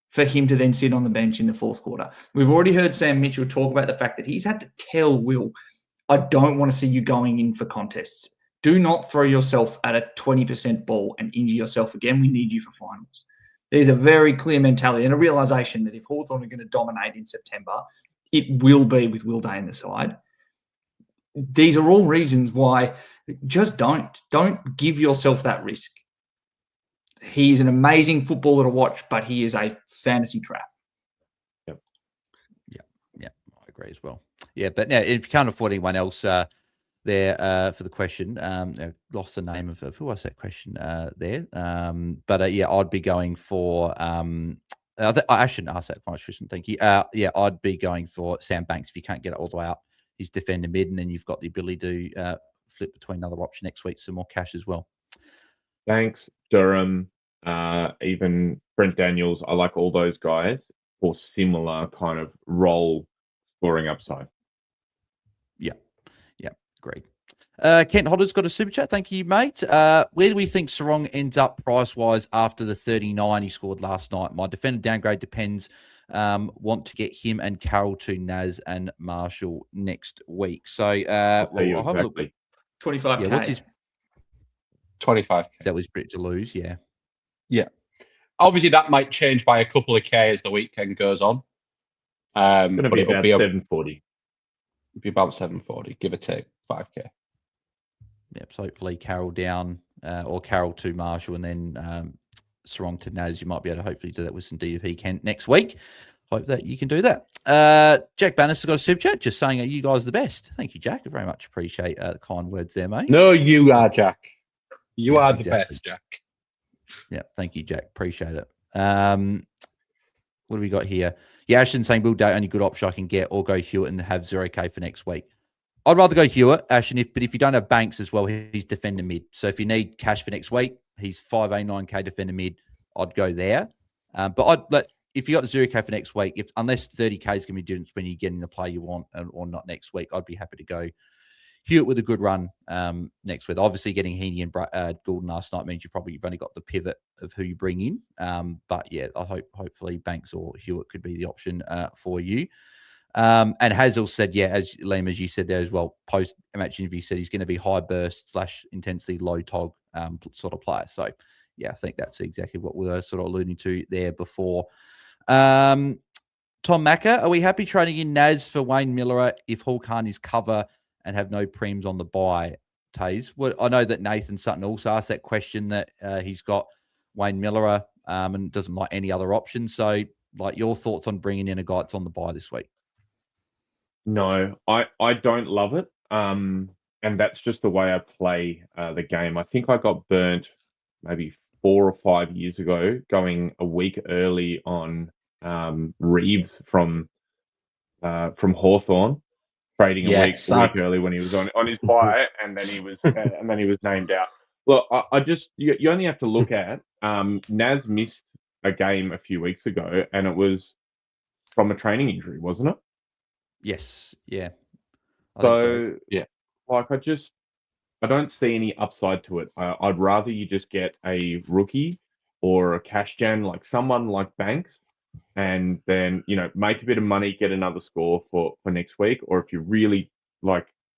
for him to then sit on the bench in the 4th quarter. We've already heard Sam Mitchell talk about the fact that he's had to tell Will, I don't want to see you going in for contests. Do not throw yourself at a 20% ball and injure yourself again. We need you for finals. There's a very clear mentality and a realization that if Hawthorn are going to dominate in September, it will be with Will Day in the side. These are all reasons why just don't give yourself that risk. He's an amazing footballer to watch, but he is a fantasy trap. Yeah, I agree as well. Yeah, but now if you can't afford anyone else there for the question, lost the name of who was that question there. But yeah, I'd be going for. I shouldn't ask that question. Thank you. Yeah, I'd be going for Sam Banks if you can't get it all the way up. He's defender mid, and then you've got the ability to flip between another option next week, some more cash as well. Thanks, Durham. Even Brent Daniels. I like all those guys for similar kind of role scoring upside. Yeah, great. Kent Hodder's got a super chat. Thank you, mate. Where do we think Sarong ends up price-wise after the 39 he scored last night? My defender downgrade depends. Want to get him and Carroll to Naz and Marshall next week. So I'll have a look. 25K. Yeah, what's his 25K? That was pretty to lose, yeah. Yeah. Obviously, that might change by a couple of K as the weekend goes on. But it'll be about 740. It'll be about 740, give or take 5K. Yep. So hopefully Carroll down or Carroll to Marshall and then Sarong to Naz. You might be able to hopefully do that with some DUP Kent next week. Hope that you can do that. Jack Bannister's got a super chat just saying, are you guys the best? Thank you, Jack. I very much appreciate the kind words there, mate. No, you are, Jack. You are the best, Jack. Yeah, thank you, Jack. Appreciate it. What do we got here? Yeah, Ashton saying Will Day only good option I can get, or go Hewitt and have 0K for next week. I'd rather go Hewitt, Ashton, but if you don't have Banks as well, he's defender mid. So if you need cash for next week, he's 5A, 9K defender mid. I'd go there. But if you got 0K for next week, unless 30K is going to be different when you're getting the play you want or not next week, I'd be happy to go Hewitt with a good run next week. Obviously, getting Heaney and Goulden last night means you've only got the pivot of who you bring in. But yeah, hopefully Banks or Hewitt could be the option for you. And Hazel said, yeah, as Liam, as you said there as well, post-match interview said he's going to be high burst / intensity, low tog sort of player. So yeah, I think that's exactly what we were sort of alluding to there before. Tom Macca, are we happy trading in Naz for Wayne Miller if Hall can't his cover and have no prems on the buy, Taze? Well, I know that Nathan Sutton also asked that question that he's got Wayne Miller and doesn't like any other options. So Like your thoughts on bringing in a guy that's on the bye this week? No, I don't love it. And that's just the way I play the game. I think I got burnt maybe 4 or 5 years ago, going a week early on Reeves from Hawthorn, trading a week early when he was on his bye, and then he was named out. Look, I just you only have to look at Naz missed a game a few weeks ago, and it was from a training injury, wasn't it? Yes. Yeah. I think So Yeah. like I don't see any upside to it. I'd rather you just get a rookie or a cash gen, like someone like Banks, and then make a bit of money, get another score for next week. Or if you really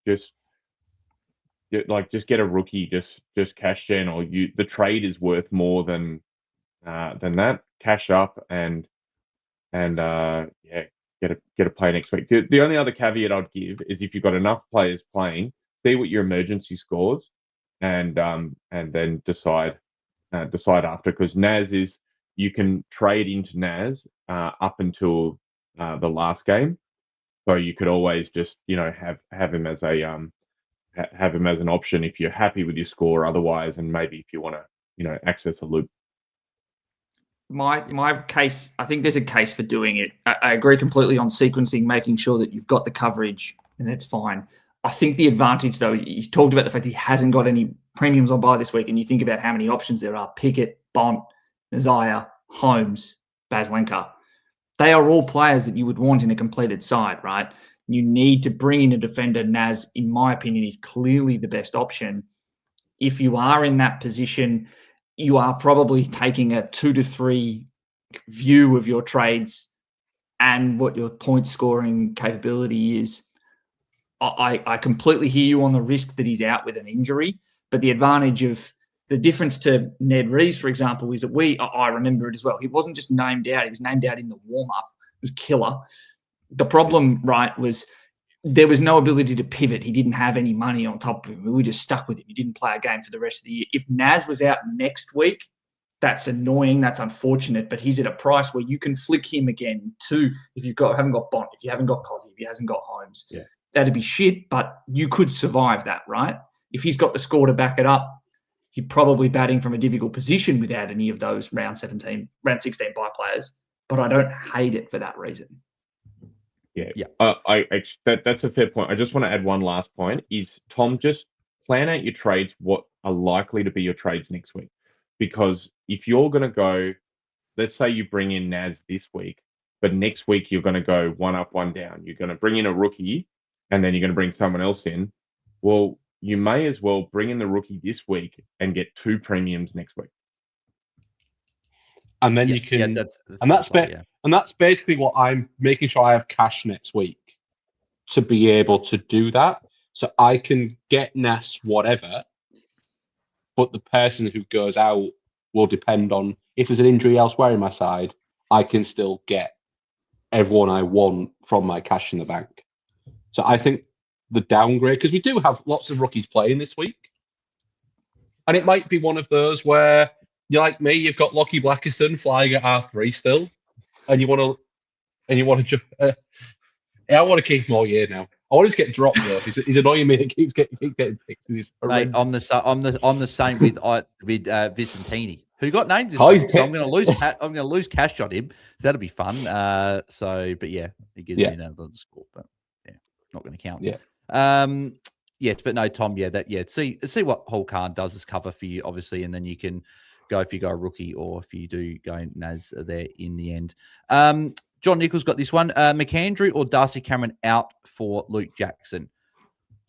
just get a rookie, just cash gen, or the trade is worth more than that. Cash up and get a play next week. The only other caveat I'd give is if you've got enough players playing, see what your emergency scores, and then decide after, because Naz is, you can trade into Naz up until the last game, so you could always just have him as an option if you're happy with your score otherwise, and maybe if you want to access a loop. My case, I think there's a case for doing it. I agree completely on sequencing, making sure that you've got the coverage, and that's fine. I think the advantage, though, he's talked about the fact he hasn't got any premiums on bye this week, and you think about how many options there are: Pickett, Bont, Nazaya, Holmes, Baslenka. They are all players that you would want in a completed side, right? You need to bring in a defender. Naz, in my opinion, is clearly the best option. If you are in that position, you are probably taking a 2 to 3 view of your trades and what your point scoring capability is. I completely hear you on the risk that he's out with an injury, but the advantage of the difference to Ned Reeves, for example, is that I remember it as well. He wasn't just named out. He was named out in the warm-up. It was killer. The problem, right, was there was no ability to pivot. He didn't have any money on top of him. We were just stuck with him. He didn't play a game for the rest of the year. If Naz was out next week, that's annoying. That's unfortunate. But he's at a price where you can flick him again too. If you haven't got Bont, if you haven't got Cozzy, if you hasn't got Holmes, that'd be shit. But you could survive that, right? If he's got the score to back it up, you're probably batting from a difficult position without any of those round 16 bye players. But I don't hate it for that reason. Yeah. That's a fair point. I just want to add one last point. Is Tom, just plan out your trades, what are likely to be your trades next week. Because if you're going to go, let's say you bring in Naz this week, but next week you're going to go one up, one down. You're going to bring in a rookie, and then you're going to bring someone else in. Well, you may as well bring in the rookie this week and get 2 premiums next week. And then you can, and that's basically what I'm making sure I have cash next week to be able to do that. So I can get Ness whatever, but the person who goes out will depend on if there's an injury elsewhere in my side. I can still get everyone I want from my cash in the bank. So I think the downgrade, because we do have lots of rookies playing this week, and it might be one of those where you're like me, you've got Lockie Blackiston flying at R3 still, and you want to I want to keep him all year now. I want him to get dropped though. He's annoying me. He keeps getting picked. Mate, I'm the same with Vicentini, who got named this week. So I'm going to lose cash on him. So that'll be fun. But yeah, he gives me another score, but not going to count. Yes, but no, Tom. See what Hull Khan does as cover for you, obviously, and then you can go if you go a rookie or if you do go Naz there in the end. John Nichols got this one. McAndrew or Darcy Cameron out for Luke Jackson.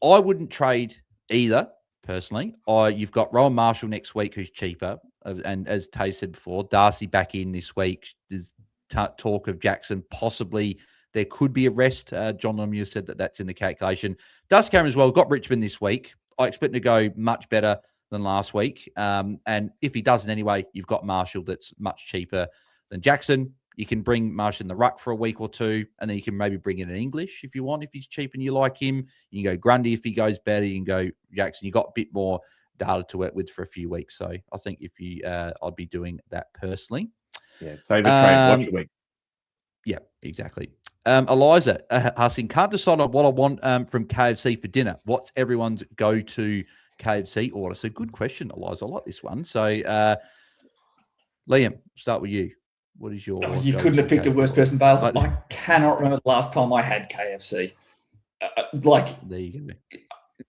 I wouldn't trade either, personally. You've got Rowan Marshall next week, who's cheaper. And as Taezer said before, Darcy back in this week. There's talk of Jackson. Possibly there could be a rest. John Lemieux said that's in the calculation. Darcy Cameron as well. Got Richmond this week. I expect him to go much better than last week. And if he doesn't anyway, you've got Marshall that's much cheaper than Jackson. You can bring Marshall in the ruck for a week or two, and then you can maybe bring in an English if you want, if he's cheap and you like him. You can go Grundy if he goes better. You can go Jackson. You got a bit more data to work with for a few weeks. So I think if you, I'd be doing that personally. Yeah, save a trade. Watch a week. Yeah, exactly. Eliza asking, can't decide on what I want from KFC for dinner. What's everyone's go-to KFC order? So good question, Eliza. I like this one. So Liam, start with you. What is your you couldn't have picked a worse person, Bales. I cannot remember the last time I had KFC. There you go.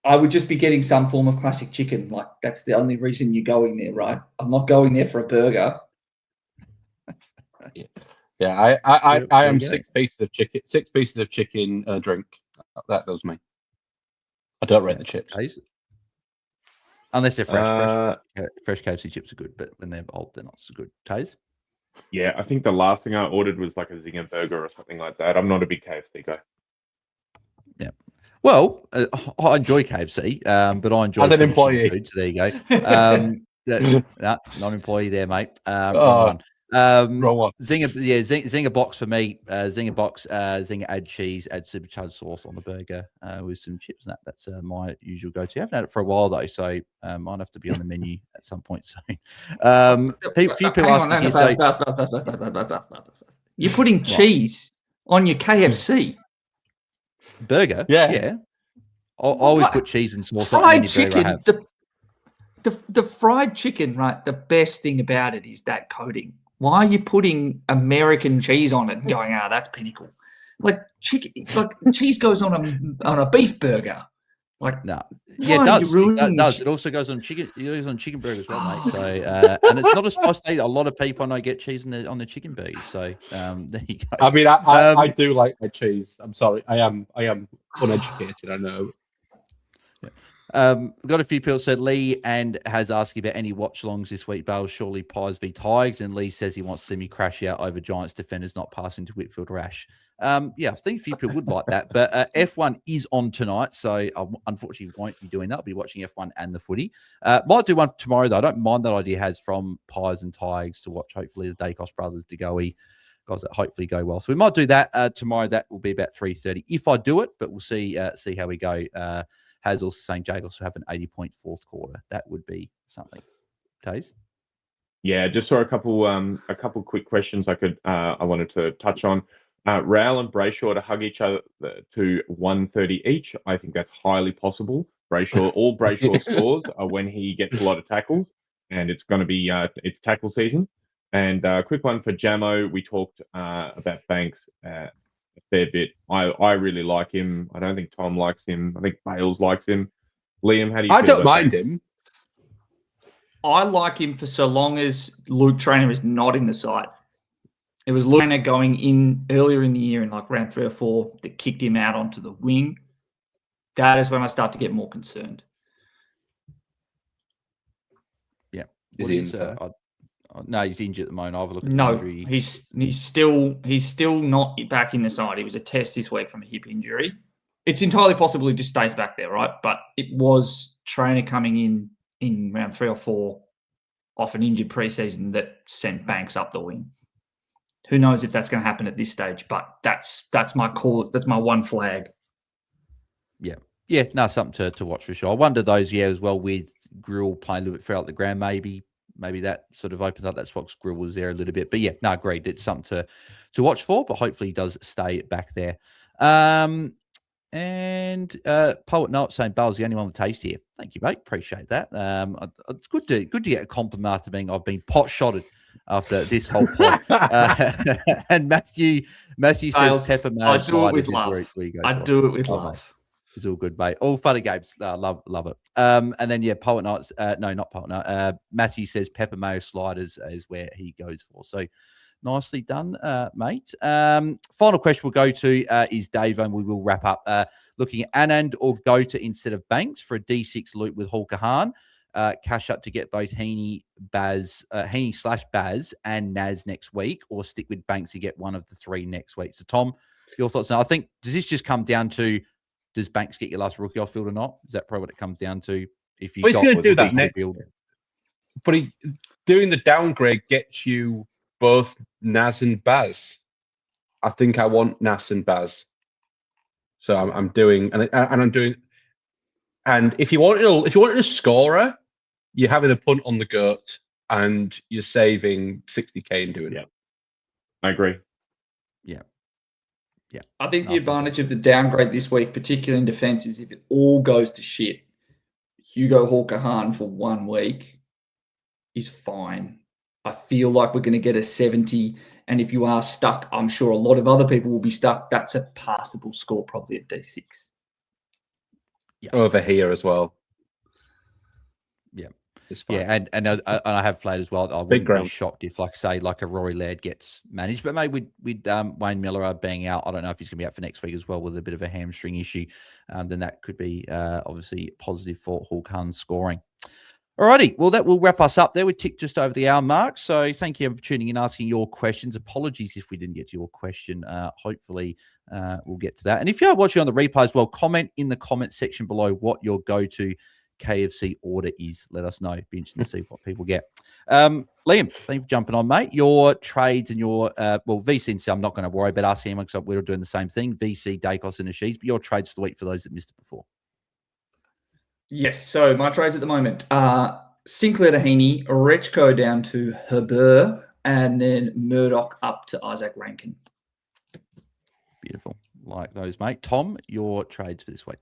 I would just be getting some form of classic chicken. Like, that's the only reason you're going there, right? I'm not going there for a burger. Yeah, I am 6 pieces of chicken, 6 pieces of chicken and a drink. That does me. I don't rate the chips. Unless they're fresh. Fresh KFC chips are good, but when they're old, they're not so good. Taze? Yeah, I think the last thing I ordered was like a zinger burger or something like that. I'm not a big KFC guy. Yeah. Well, I enjoy KFC, but I enjoy as an employee. Food, so there you go. Non-employee there, mate. Wrong one. Zinger, Zinger box for me. Zinger box, Zinger add cheese, add supercharged sauce on the burger with some chips and that. That's my usual go-to. I haven't had it for a while though, so might have to be on the menu at some point soon. Few people asking you're putting cheese on your KFC burger. Yeah. I always put cheese and sauce on any burger I have. The fried chicken, right? The best thing about it is that coating. Why are you putting American cheese on it and going, that's pinnacle? Like chicken, like cheese goes on a beef burger. Like no, yeah, it does. It also goes on chicken. It goes on chicken burgers as well, mate. So and it's not a spice thing. A lot of people I know get cheese on the chicken burger. So there you go. I mean, I do like my cheese. I'm sorry, I am uneducated. I know. Got a few people said Lee and has asked about any watch-alongs this week. Bale, surely Pies v Tigers, and Lee says he wants to see me crash out over Giants defenders not passing to Whitfield Rash. Yeah, I think a few people would like that, but F1 is on tonight, so I unfortunately won't be doing that. I'll be watching F1 and the footy. Might do one tomorrow though. I don't mind that idea. Has from Pies and Tigers to watch. Hopefully the Dacos brothers, DeGoey guys that hopefully go well. So we might do that tomorrow. That will be about 3:30 if I do it, but we'll see how we go. Has also saying Jade also have an 80-point fourth quarter. That would be something. Taze? Yeah, just saw a couple quick questions I wanted to touch on. Rail and Brayshaw to hug each other to 130 each. I think that's highly possible. All Brayshaw scores are when he gets a lot of tackles, and it's going to be it's tackle season. And quick one for Jamo. We talked about Banks a fair bit. I really like him. I don't think Tom likes him. I think Bales likes him. Liam, how do you feel? I don't mind him. I like him for so long as Luke Trainer is not in the side. It was Luke Trainer going in earlier in the year in like round 3 or 4 that kicked him out onto the wing. That is when I start to get more concerned. Yeah. No, he's injured at the moment. I've looked at the injury. He's still not back in the side. He was a test this week from a hip injury. It's entirely possible he just stays back there, right? But it was Trainer coming in round 3 or 4 off an injured preseason that sent Banks up the wing. Who knows if that's going to happen at this stage? But that's my call. That's my one flag. Yeah. No, something to watch for sure. I wonder those as well with Grill playing a little bit further out the ground. Maybe that sort of opens up that spot. Grill was there a little bit, but yeah, no, agreed. It's something to watch for. But hopefully he does stay back there. And Poet Note saying Bale's the only one with taste here. Thank you, mate. Appreciate that. It's good to get a compliment after I've been pot shotted after this whole pod. And Matthew says Pepper Mayo sliders is where you go. I do it with love. It's all good, mate. All fun and games. Love it. And then Poet Nights. No, not Poet Night. Matthew says Pepper Mayo sliders is where he goes for. So nicely done, mate. Final question we'll go to is Dave, and we will wrap up. Looking at Anand or Gota instead of Banks for a D6 loop with Hawker Hahn. Cash up to get both Heaney/Baz and Naz next week, or stick with Banks to get one of the 3 next week. So, Tom, your thoughts now? I think, does this just come down to, does Banks get your last rookie off field or not? Is that probably what it comes down to? If you he's going to do that next, but doing the downgrade gets you both Naz and Baz. I think I want Naz and Baz, so I'm doing, and I'm doing. And if you wanted a scorer, you're having a punt on the goat, and you're saving 60k in doing it. I agree. Yeah. Yeah. I think No, the I think advantage of the downgrade this week, particularly in defence, is if it all goes to shit, Hugo Hawker-Hahn for 1 week is fine. I feel like we're going to get a 70. And if you are stuck, I'm sure a lot of other people will be stuck. That's a passable score, probably at D6. Over here as well. Yeah. It's fine. Yeah, and I have flayed as well. I wouldn't be ground. shocked if, like say, like a Rory Laird gets managed, but maybe with Wayne Miller being out, I don't know if he's going to be out for next week as well with a bit of a hamstring issue. Then that could be obviously positive for Hawk-Hunn's scoring. Alrighty, well, that will wrap us up there. We ticked just over the hour mark. So thank you for tuning in, asking your questions. Apologies if we didn't get to your question. Hopefully, we'll get to that. And if you are watching on the replay as well, comment in the comment section below what your go-to KFC order is. Let us know. It'd be interesting to see what people get. Liam, thank you for jumping on, mate. Your trades and your, VC and C, I'm not going to worry about asking him because we're doing the same thing. VC, Dacos, and Ashies, but your trades for the week for those that missed it before. Yes, so my trades at the moment are Sinclair to Heaney, Rechko down to Herbert, and then Murdoch up to Isaac Rankin. Beautiful. Like those, mate. Tom, your trades for this week.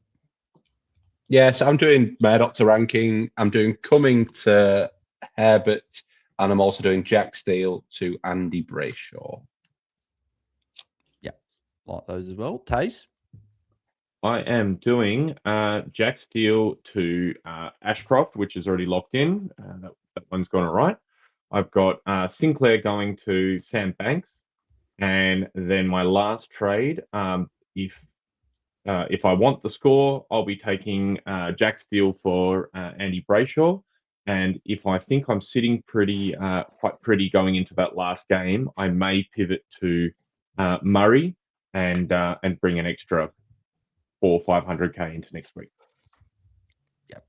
Yeah, so I'm doing Murdoch to Ranking. I'm doing Cumming to Herbert, and I'm also doing Jack Steele to Andy Brayshaw. Yeah, like those as well. Taze? I am doing Jack Steele to Ashcroft, which is already locked in. That one's gone all right. I've got Sinclair going to Sam Banks. And then my last trade, if I want the score, I'll be taking Jack Steele for Andy Brayshaw. And if I think I'm sitting quite pretty going into that last game, I may pivot to Murray and bring an extra 400 or 500k into next week. Yep,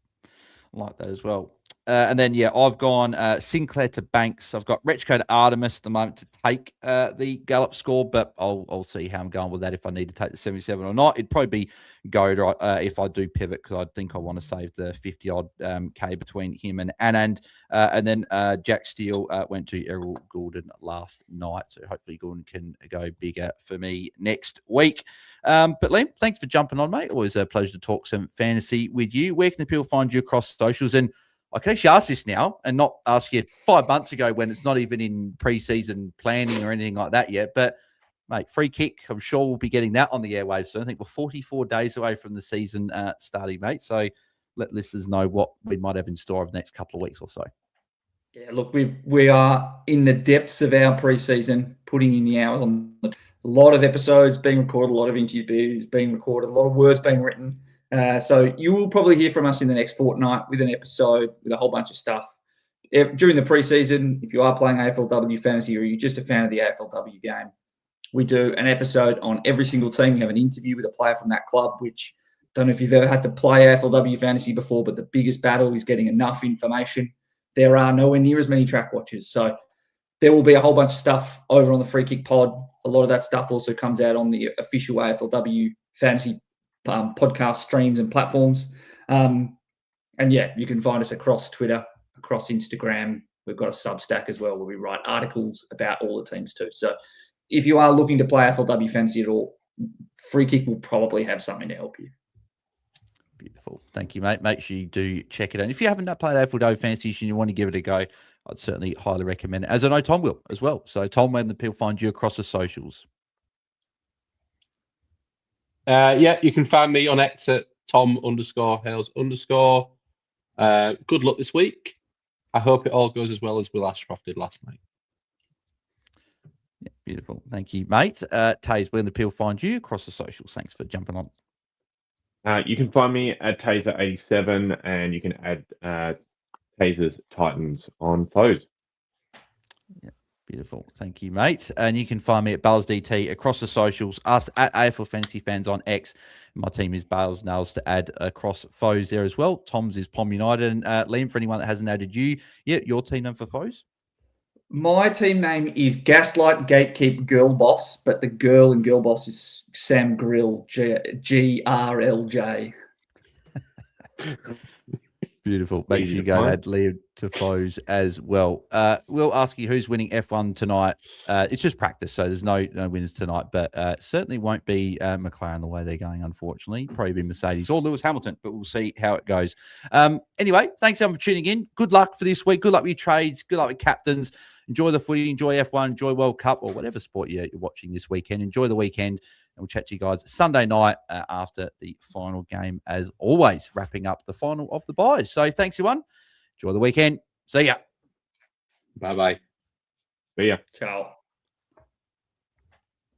like that as well. And then, yeah, I've gone Sinclair to Banks. I've got Rechko to Artemis at the moment to take the Gallup score, but I'll see how I'm going with that if I need to take the 77 or not. It'd probably be Goda if I do pivot because I think I want to save the 50-odd K between him and Anand. And then Jack Steele went to Errol Goulden last night, so hopefully Goulden can go bigger for me next week. But Liam, thanks for jumping on, mate. Always a pleasure to talk some fantasy with you. Where can the people find you across socials? And I can actually ask this now and not ask you 5 months ago when it's not even in pre-season planning or anything like that yet. But, mate, free kick, I'm sure we'll be getting that on the airwaves. So I think we're 44 days away from the season starting, mate. So let listeners know what we might have in store over the next couple of weeks or so. Yeah, look, we are in the depths of our pre-season, putting in the hours on a lot of episodes being recorded, a lot of interviews being recorded, a lot of words being written. So you will probably hear from us in the next fortnight with an episode with a whole bunch of stuff. During the preseason, if you are playing AFLW Fantasy or you're just a fan of the AFLW game, we do an episode on every single team. We have an interview with a player from that club, which I don't know if you've ever had to play AFLW Fantasy before, but the biggest battle is getting enough information. There are nowhere near as many track watchers. So there will be a whole bunch of stuff over on the Free Kick Pod. A lot of that stuff also comes out on the official AFLW Fantasy podcast streams and platforms. And yeah, you can find us across Twitter, across Instagram. We've got a Substack as well where we write articles about all the teams too. So if you are looking to play AFLW Fantasy at all, Free Kick will probably have something to help you. Beautiful. Thank you, mate. Make sure you do check it out. And if you haven't played AFLW Fantasy and you want to give it a go, I'd certainly highly recommend it. As I know Tom will as well. So Tom, where the people find you across the socials? Yeah, you can find me on X at Tom_Hales_. Good luck this week. I hope it all goes as well as Will Ashcroft did last night. Yeah, beautiful. Thank you, mate. Taze, where the people find you across the socials? Thanks for jumping on. You can find me at Taezer87, and you can add Taezer's Titans on foes. Yeah, beautiful. Thank you, mate. And you can find me at BAILSDT across the socials, us at AFL Fantasy Fans on X. My team is Bales Nails to add across foes there as well. Tom's is Pom United. And Liam, for anyone that hasn't added you, yeah, your team name for foes? My team name is Gaslight Gatekeep Girl Boss, but the girl in Girl Boss is Sam Grill, GRLJ. Beautiful. Make sure you go and add Liam to foes as well. We'll ask you who's winning F1 tonight. It's just practice, so there's no winners tonight, but certainly won't be McLaren the way they're going, unfortunately. Probably be Mercedes or Lewis Hamilton, but we'll see how it goes. Anyway, thanks everyone for tuning in. Good luck for this week. Good luck with your trades. Good luck with captains. Enjoy the footy. Enjoy F1. Enjoy World Cup or whatever sport you're watching this weekend. Enjoy the weekend. And we'll chat to you guys Sunday night after the final game, as always, wrapping up the final of the buys. So thanks, everyone. Enjoy the weekend. See ya. Bye-bye. See ya. Ciao.